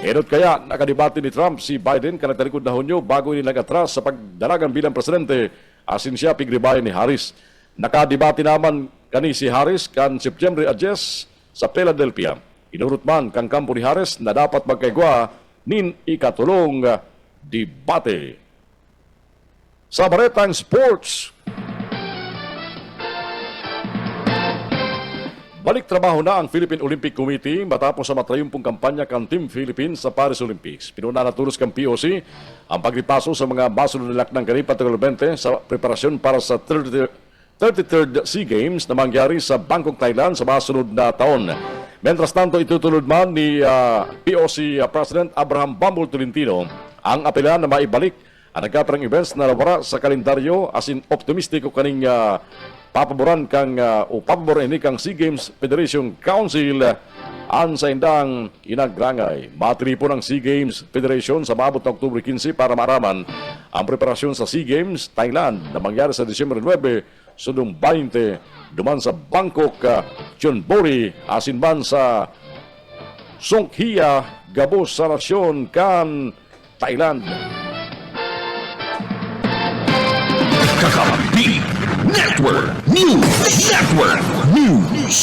Enot kaya nakadebate ni Trump si Biden kanagtalikod na hunyo bago ini nagatras sa pagdalagan bilang presidente asin siya pigribayan ni Harris. Nakadebate naman kani si Harris kan September adjes sa Philadelphia. Inurot man kang kampo ni Harris na dapat magkaigwa nin ikatulong debate. Sa Baretang Sports, balik trabaho na ang Philippine Olympic Committee matapos sa matrayumpong kampanya kan Team Philippines sa Paris Olympics. Pinuna na tulos kang POC ang pagripaso sa mga masunod nilak ng Ganip 2020 sa preparasyon para sa 33rd SEA Games na mangyari sa Bangkok, Thailand sa masunod na taon. Mientras tanto, itutulod man ni POC President Abraham Bambol Tolentino ang apela na maibalik ang nagkaparang events na nawara sa kalendaryo asin optimistiko kaning papaboran kang o papaboran ini kang SEA Games Federation Council an sa indang inagrangay. Matripo ng SEA Games Federation sa maabot ng Oktubre 15 para maraman ang preparasyon sa SEA Games Thailand na mangyari sa Disyembre 9 sundong 20 duman sa Bangkok, Chonburi asin man sa Songkhla, gabos sa nasyon kan Thailand. Kakampi Network News. Network News.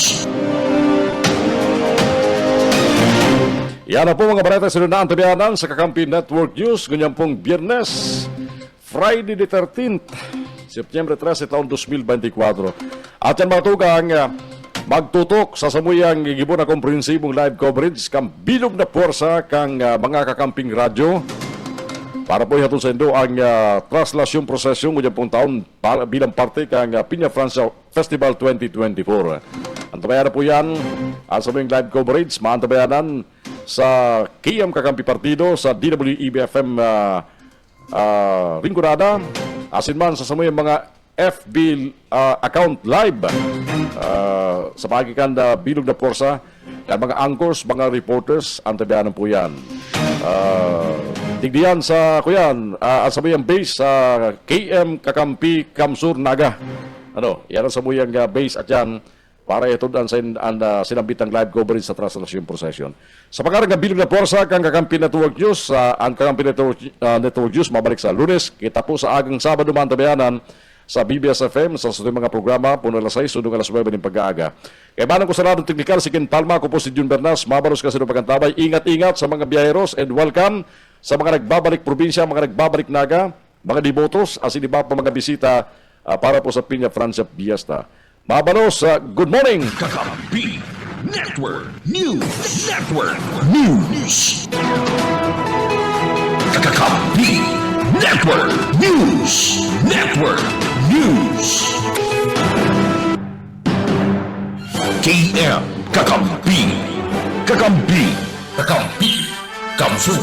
Yan na po mga balita sa lunaan tabianan sa Kakampi Network News. Ganyan pong Biyernes, Friday the 13th, September 13, taon 2024. At yan mga tugang, magtutok sa samuyang gibo na komprehensibong live coverage kang bilog na puwersa kang mga kakamping radyo para po ihatod sa Indo ang translasyong prosesyon ngayong pong taon bilang parte kang Piña Francia Festival 2024. Antabayanan po yan ang sa mga live coverage, maantabayanan sa KM Kakampi Partido sa DWEB-FM Rinconada, asin man sa samuyang mga FB account live sa pagikan na bilog na porsa at mga anchors, mga reporters, antabayanan po yan. Tigdiyan sa kuyan at sa muyang base sa KM Kakampi Kamsur Naga. Yan ang sa muyang base at yan para ito ang sinambit ng live coverage sa translation procession. Sa pagkarang bilog na porsa kang Kakampi Network News, ang Kakampi Network News mabalik sa Lunes. Kita po sa agang Sabado mantabayanan sa BBS FM sa susunod mga programa puno alas 6 sundong alas 9 ng pag-aaga. Kaya manang ko sa radong teknikal si Ken Palma, ko po si Jun Bernas, mabaros kasi ng pagkantabay. Ingat-ingat sa mga biyaheros and welcome sa mga nagbabalik probinsya, mga nagbabalik Naga, mga devotos, asin iba pa mga bisita para po sa Piña Francia Fiesta. Mabaros, good morning! Kakampi Network News Network News. Kakampi Network News Network News. KM Kakampi Kakampi Kakampi Kamsu